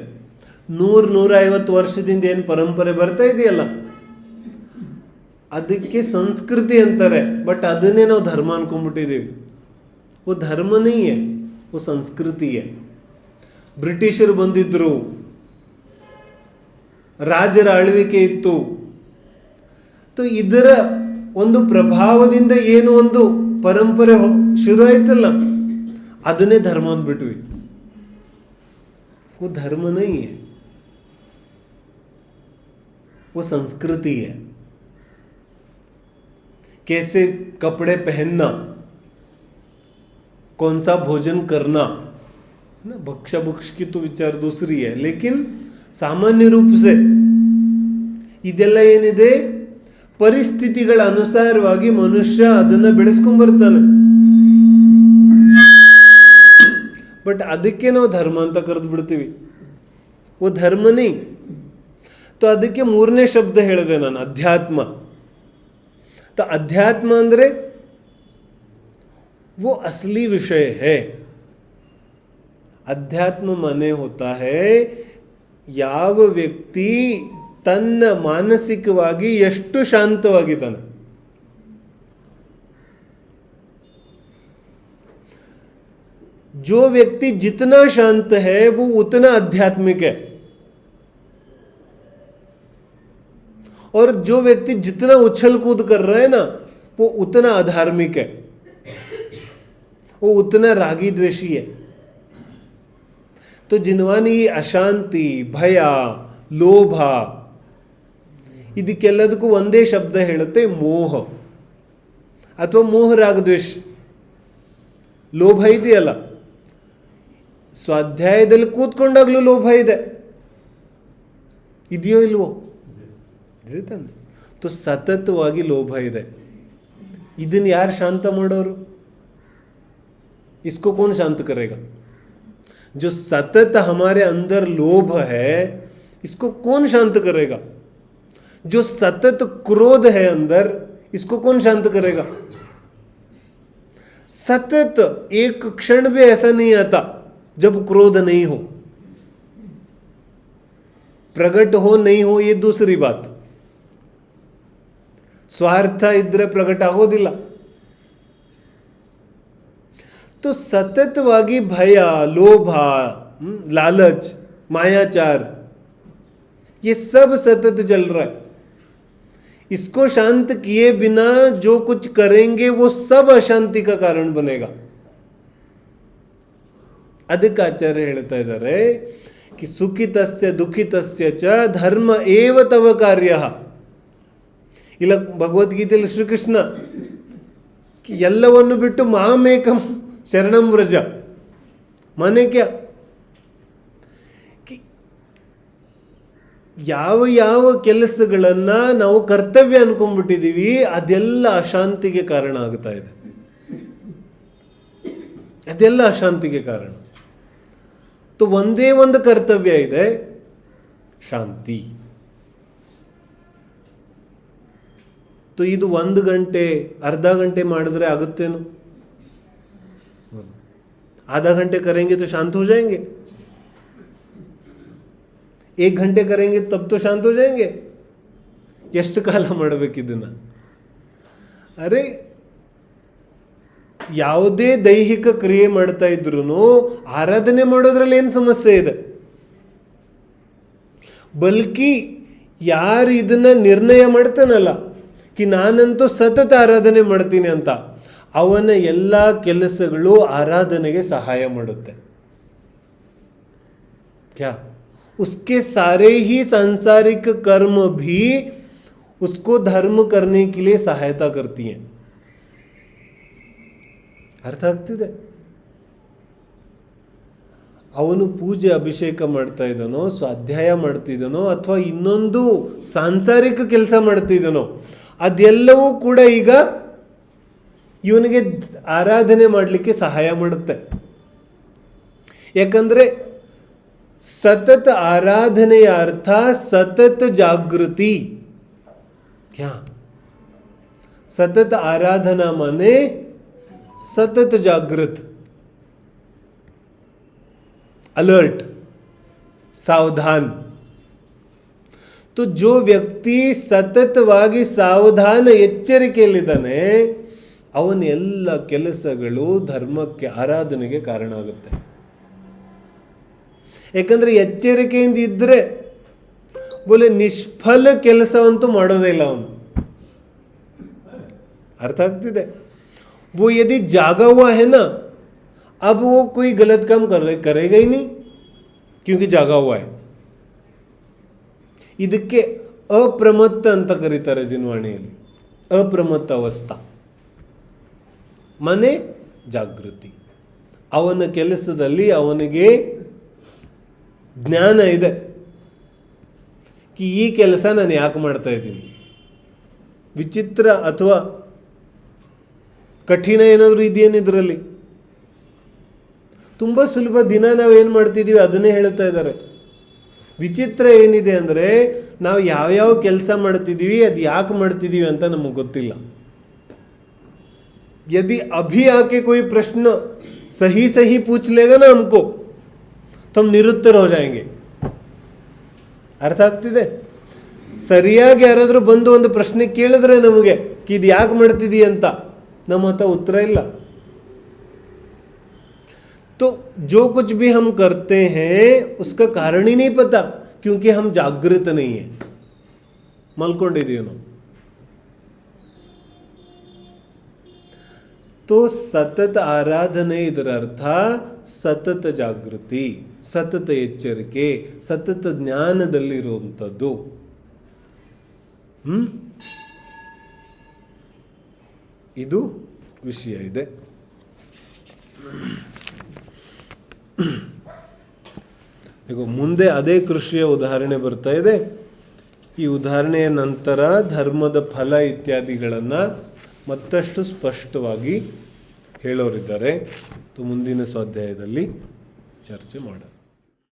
Speaker 1: 100-150 ವರ್ಷದಿಂದ ಏನು ಪರಂಪರೆ ಬರ್ತಾ ಇದೆಯಲ್ಲ, ಅದಕ್ಕೆ ಸಂಸ್ಕೃತಿ ಅಂತಾರೆ. ಬಟ್ ಅದನ್ನೇ ನಾವು ಧರ್ಮ ಅನ್ಕೊಂಡ್ಬಿಟ್ಟಿದ್ದೀವಿ. वो धर्म नहीं है, वो ಸಂಸ್ಕೃತಿ है. ಬ್ರಿಟಿಷರು ಬಂದಿದ್ರು, ರಾಜರ ಆಳ್ವಿಕೆ ಇತ್ತು. ಇದರ ಒಂದು ಪ್ರಭಾವದಿಂದ ಏನು ಒಂದು ಪರಂಪರೆ ಶುರು ಆಯ್ತಲ್ಲ, ಅದನ್ನೇ ಧರ್ಮ ಅಂದ್ಬಿಟ್ವಿ. वो धर्म नहीं है, वो संस्कृति है. कैसे कपड़े पहनना, कौन सा भोजन करना, ना भक्षा भक्ष की तो विचार दूसरी है. लेकिन सामान्य रूप से ಇದೆಲ್ಲ ಏನಿದೆ, ಪರಿಸ್ಥಿತಿಗಳ ಅನುಸಾರವಾಗಿ ಮನುಷ್ಯ ಅದನ್ನು ಬೆಳೆಸ್ಕೊಂಡ್ ಬರ್ತಾನೆ. ಬಟ್ ಅದಕ್ಕೆ ನಾವು ಧರ್ಮ ಅಂತ ಕರೆದು ಬಿಡ್ತೀವಿ. ಓ ಧರ್ಮನೇ. तो ಅದಕ್ಕೆ 3ನೇ ಶಬ್ದ ಹೇಳಿದೆ ನಾನು, ಅಧ್ಯಾತ್ಮ. तो अध्यात्म ಅಂದರೆ वो असली विषय है. अध्यात्म माने होता है ಯಾವ ವ್ಯಕ್ತಿ ತನ್ನ ಮಾನಸಿಕವಾಗಿ ಎಷ್ಟು ಶಾಂತವಾಗಿದ್ದಾನೆ. जो व्यक्ति जितना शांत है वो उतना आध्यात्मिक है. और जो व्यक्ति जितना उछल कूद कर रहा है ना, वो उतना अधार्मिक है, वो उतना रागी द्वेषी है. तो जिनवानी अशांति, ಭಯ, ಲೋಭ, ಇದಕ್ಕೆಲ್ಲದಕ್ಕೂ ಒಂದೇ ಶಬ್ದ ಹೇಳುತ್ತೆ, ಮೋಹ ಅಥವಾ ಮೋಹ ರಾಗ ದ್ವೇಷ. ಲೋಭ ಇದೆಯಲ್ಲ, ಸ್ವಾಧ್ಯಾಯದಲ್ಲಿ ಕೂತ್ಕೊಂಡಾಗ್ಲೂ ಲೋಭ ಇದೆ. ಇದೆಯೋ ಇಲ್ವೋ? ಇದೆ ತಾನೆ. तो ಸತತವಾಗಿ ಲೋಭ ಇದೆ. ಇದನ್ನು ಯಾರು ಶಾಂತ ಮಾಡೋರು? इसको कौन शांत करेगा? जो सतत हमारे अंदर लोभ है, इसको कौन शांत करेगा? जो सतत क्रोध है अंदर, इसको कौन शांत करेगा? सतत एक क्षण भी ऐसा नहीं आता जब क्रोध नहीं हो. प्रकट हो नहीं हो ये दूसरी बात. ಸ್ವಾರ್ಥ ಇದ್ರೆ ಪ್ರಕಟ ಆಗೋದಿಲ್ಲ. तो सततವಾಗಿ ಭಯ, ಲೋಭ, लालच, मायाचार, ये सब सतत चल रहा है. इसको शांत किए बिना जो कुछ करेंगे वो सब अशांति का कारण बनेगा. ಅದಕ್ಕೆ ಆಚಾರ್ಯ ಹೇಳ್ತಾ ಇದ್ದಾರೆ कि ಸುಖಿತಸ್ಯ ದುಃಖಿತಸ್ಯ ಚ ಧರ್ಮ ಏವ ತವ ಕಾರ್ಯಃ. ಇಲ್ಲ ಭಗವದ್ಗೀತೆಯಲ್ಲಿ ಶ್ರೀಕೃಷ್ಣ ಎಲ್ಲವನ್ನು ಬಿಟ್ಟು ಮಾಮೇಕಂ ಶರಣಂ ವ್ರಜ, ಮನೆ ಕ್ಯಾ, ಯಾವ ಯಾವ ಕೆಲಸಗಳನ್ನು ನಾವು ಕರ್ತವ್ಯ ಅನ್ಕೊಂಡ್ಬಿಟ್ಟಿದ್ದೀವಿ ಅದೆಲ್ಲ ಅಶಾಂತಿಗೆ ಕಾರಣ ಆಗ್ತಾ ಇದೆ. ಅದೆಲ್ಲ ಅಶಾಂತಿಗೆ ಕಾರಣ. तो ಒಂದೇ ಒಂದು ಕರ್ತವ್ಯ ಇದೆ, ಶಾಂತಿ. तो ಇದು 1 ಗಂಟೆ अर्धा घंटे ಮಾಡಿದ್ರೆ ಆಗುತ್ತೇನು? आधा घंटे करेंगे तो शांत हो जाएंगे. 1 घंटे करेंगे तब तो शांत हो जाएंगे. ಎಷ್ಟು ಕಾಲ ಮಾಡಬೇಕಿದ್ದನ್ನ? ಅರೆ, ಯಾವುದೇ ದೈಹಿಕ ಕ್ರಿಯೆ ಮಾಡ್ತಾ ಇದ್ರು ಆರಾಧನೆ ಮಾಡೋದ್ರಲ್ಲಿ ಏನು ಸಮಸ್ಯೆ ಇದೆ? ಬಲ್ಕಿ ಯಾರು ಇದನ್ನ ನಿರ್ಣಯ ಮಾಡ್ತಾನಲ್ಲ ಕಿ ನಾನಂತೂ ಸತತ ಆರಾಧನೆ ಮಾಡ್ತೀನಿ ಅಂತ, ಅವನ ಎಲ್ಲ ಕೆಲಸಗಳು ಆರಾಧನೆಗೆ ಸಹಾಯ ಮಾಡುತ್ತೆ. क्या उसके सारे ही सांसारिक कर्म भी उसको धर्म करने के लिए सहायता करती हैं. ಅರ್ಥ ಆಗ್ತಿದೆ? ಅವನು ಪೂಜೆ ಅಭಿಷೇಕ ಮಾಡ್ತಾ ಇದ್ದಾನೋ, ಸ್ವಾಧ್ಯಾಯ ಮಾಡ್ತಿದ್ದಾನೋ, ಅಥವಾ ಇನ್ನೊಂದು ಸಾಂಸಾರಿಕ ಕೆಲಸ ಮಾಡ್ತಿದ್ದಾನೋ, ಅದೆಲ್ಲವೂ ಕೂಡ ಈಗ ಇವನಿಗೆ ಆರಾಧನೆ ಮಾಡಲಿಕ್ಕೆ ಸಹಾಯ ಮಾಡುತ್ತೆ. ಯಾಕಂದರೆ ಸತತ ಆರಾಧನೆಯ ಅರ್ಥ ಸತತ ಜಾಗೃತಿ. ಕ್ಯಾ सतत आराधना माने सतत जागृत, अलर्ट, सावधान. तो जो ವ್ಯಕ್ತಿ ಸತತವಾಗಿ ಸಾವಧಾನ ಎಚ್ಚರಿಕೆಯಲ್ಲಿದ್ದಾನೆ ಅವನ ಎಲ್ಲ ಕೆಲಸಗಳು ಧರ್ಮಕ್ಕೆ ಆರಾಧನೆಗೆ ಕಾರಣ ಆಗುತ್ತೆ. ಯಾಕಂದ್ರೆ ಎಚ್ಚರಿಕೆಯಿಂದ ಇದ್ದರೆ ಬೋಲೆ ನಿಷ್ಫಲ ಕೆಲಸವಂತೂ ಮಾಡೋದೇ ಇಲ್ಲ ಅವನು. अर्थ ಆಗ್ತಿದೆ? वो यदि जागा हुआ है ना, अब वो कोई गलत काम करेगा ही नहीं क्योंकि जागा हुआ है. ಇದಕ್ಕೆ ಅಪ್ರಮತ್ತ ಅಂತ ಕರೀತಾರೆ ಜಿನ್ವಾಣಿಯಲ್ಲಿ. ಅಪ್ರಮತ್ತ ಅವಸ್ಥಾ ಮನೆ ಜಾಗೃತಿ. ಅವನ ಕೆಲಸದಲ್ಲಿ ಅವನಿಗೆ ಜ್ಞಾನ ಇದೆ ಈ ಕೆಲಸ ನಾನು ಯಾಕೆ ಮಾಡ್ತಾ ಇದ್ದೀನಿ. ವಿಚಿತ್ರ ಅಥವಾ ಕಠಿಣ ಏನಾದರೂ ಇದೆಯೇನು ಇದರಲ್ಲಿ? ತುಂಬ ಸುಲಭ. ದಿನ ನಾವು ಏನು ಮಾಡ್ತಿದ್ದೀವಿ ಅದನ್ನೇ ಹೇಳ್ತಾ ಇದ್ದಾರೆ. ವಿಚಿತ್ರ ಏನಿದೆ ಅಂದರೆ ನಾವು ಯಾವ್ಯಾವ ಕೆಲಸ ಮಾಡ್ತಿದ್ದೀವಿ, ಅದು ಯಾಕೆ ಮಾಡ್ತಿದ್ದೀವಿ ಅಂತ ನಮಗೆ ಗೊತ್ತಿಲ್ಲ. यदि अभी आके कोई प्रश्न सही सही पूछ लेगा ना हमको, तो हम निरुत्तर हो जाएंगे. ಅರ್ಥ ಆಗ್ತಿದೆ? ಸರಿಯಾಗಿ ಯಾರಾದರೂ ಬಂದು ಒಂದು ಪ್ರಶ್ನೆ ಕೇಳಿದ್ರೆ ನಮಗೆ ಇದು ಯಾಕೆ ಮಾಡ್ತಿದ್ದೀ ಅಂತ, ನಮ್ಮ ಹತ್ರ ಉತ್ತರ ಇಲ್ಲ. तो जो कुछ भी हम करते हैं उसका कारण ही नहीं पता क्योंकि हम जागृत नहीं है, ಮಲ್ಕೊಂಡಿದ್ದೀವಿ ನಾವು. तो ಸತತ ಆರಾಧನೆ ಇದರ ಅರ್ಥ ಸತತ ಜಾಗೃತಿ, ಸತತ ಎಚ್ಚರಿಕೆ, ಸತತ ಜ್ಞಾನದಲ್ಲಿರುವಂಥದ್ದು. ಇದು ವಿಷಯ ಇದೆ. ಈಗ ಮುಂದೆ ಅದೇ ಕೃಷಿಯ ಉದಾಹರಣೆ ಬರ್ತಾ ಇದೆ. ಈ ಉದಾಹರಣೆಯ ನಂತರ ಧರ್ಮದ ಫಲ ಇತ್ಯಾದಿಗಳನ್ನು ಮತ್ತಷ್ಟು ಸ್ಪಷ್ಟವಾಗಿ ಹೇಳೋರಿದ್ದಾರೆ. ಮುಂದಿನ ಸ್ವಾಧ್ಯಾಯದಲ್ಲಿ ಚರ್ಚೆ ಮಾಡೋಣ.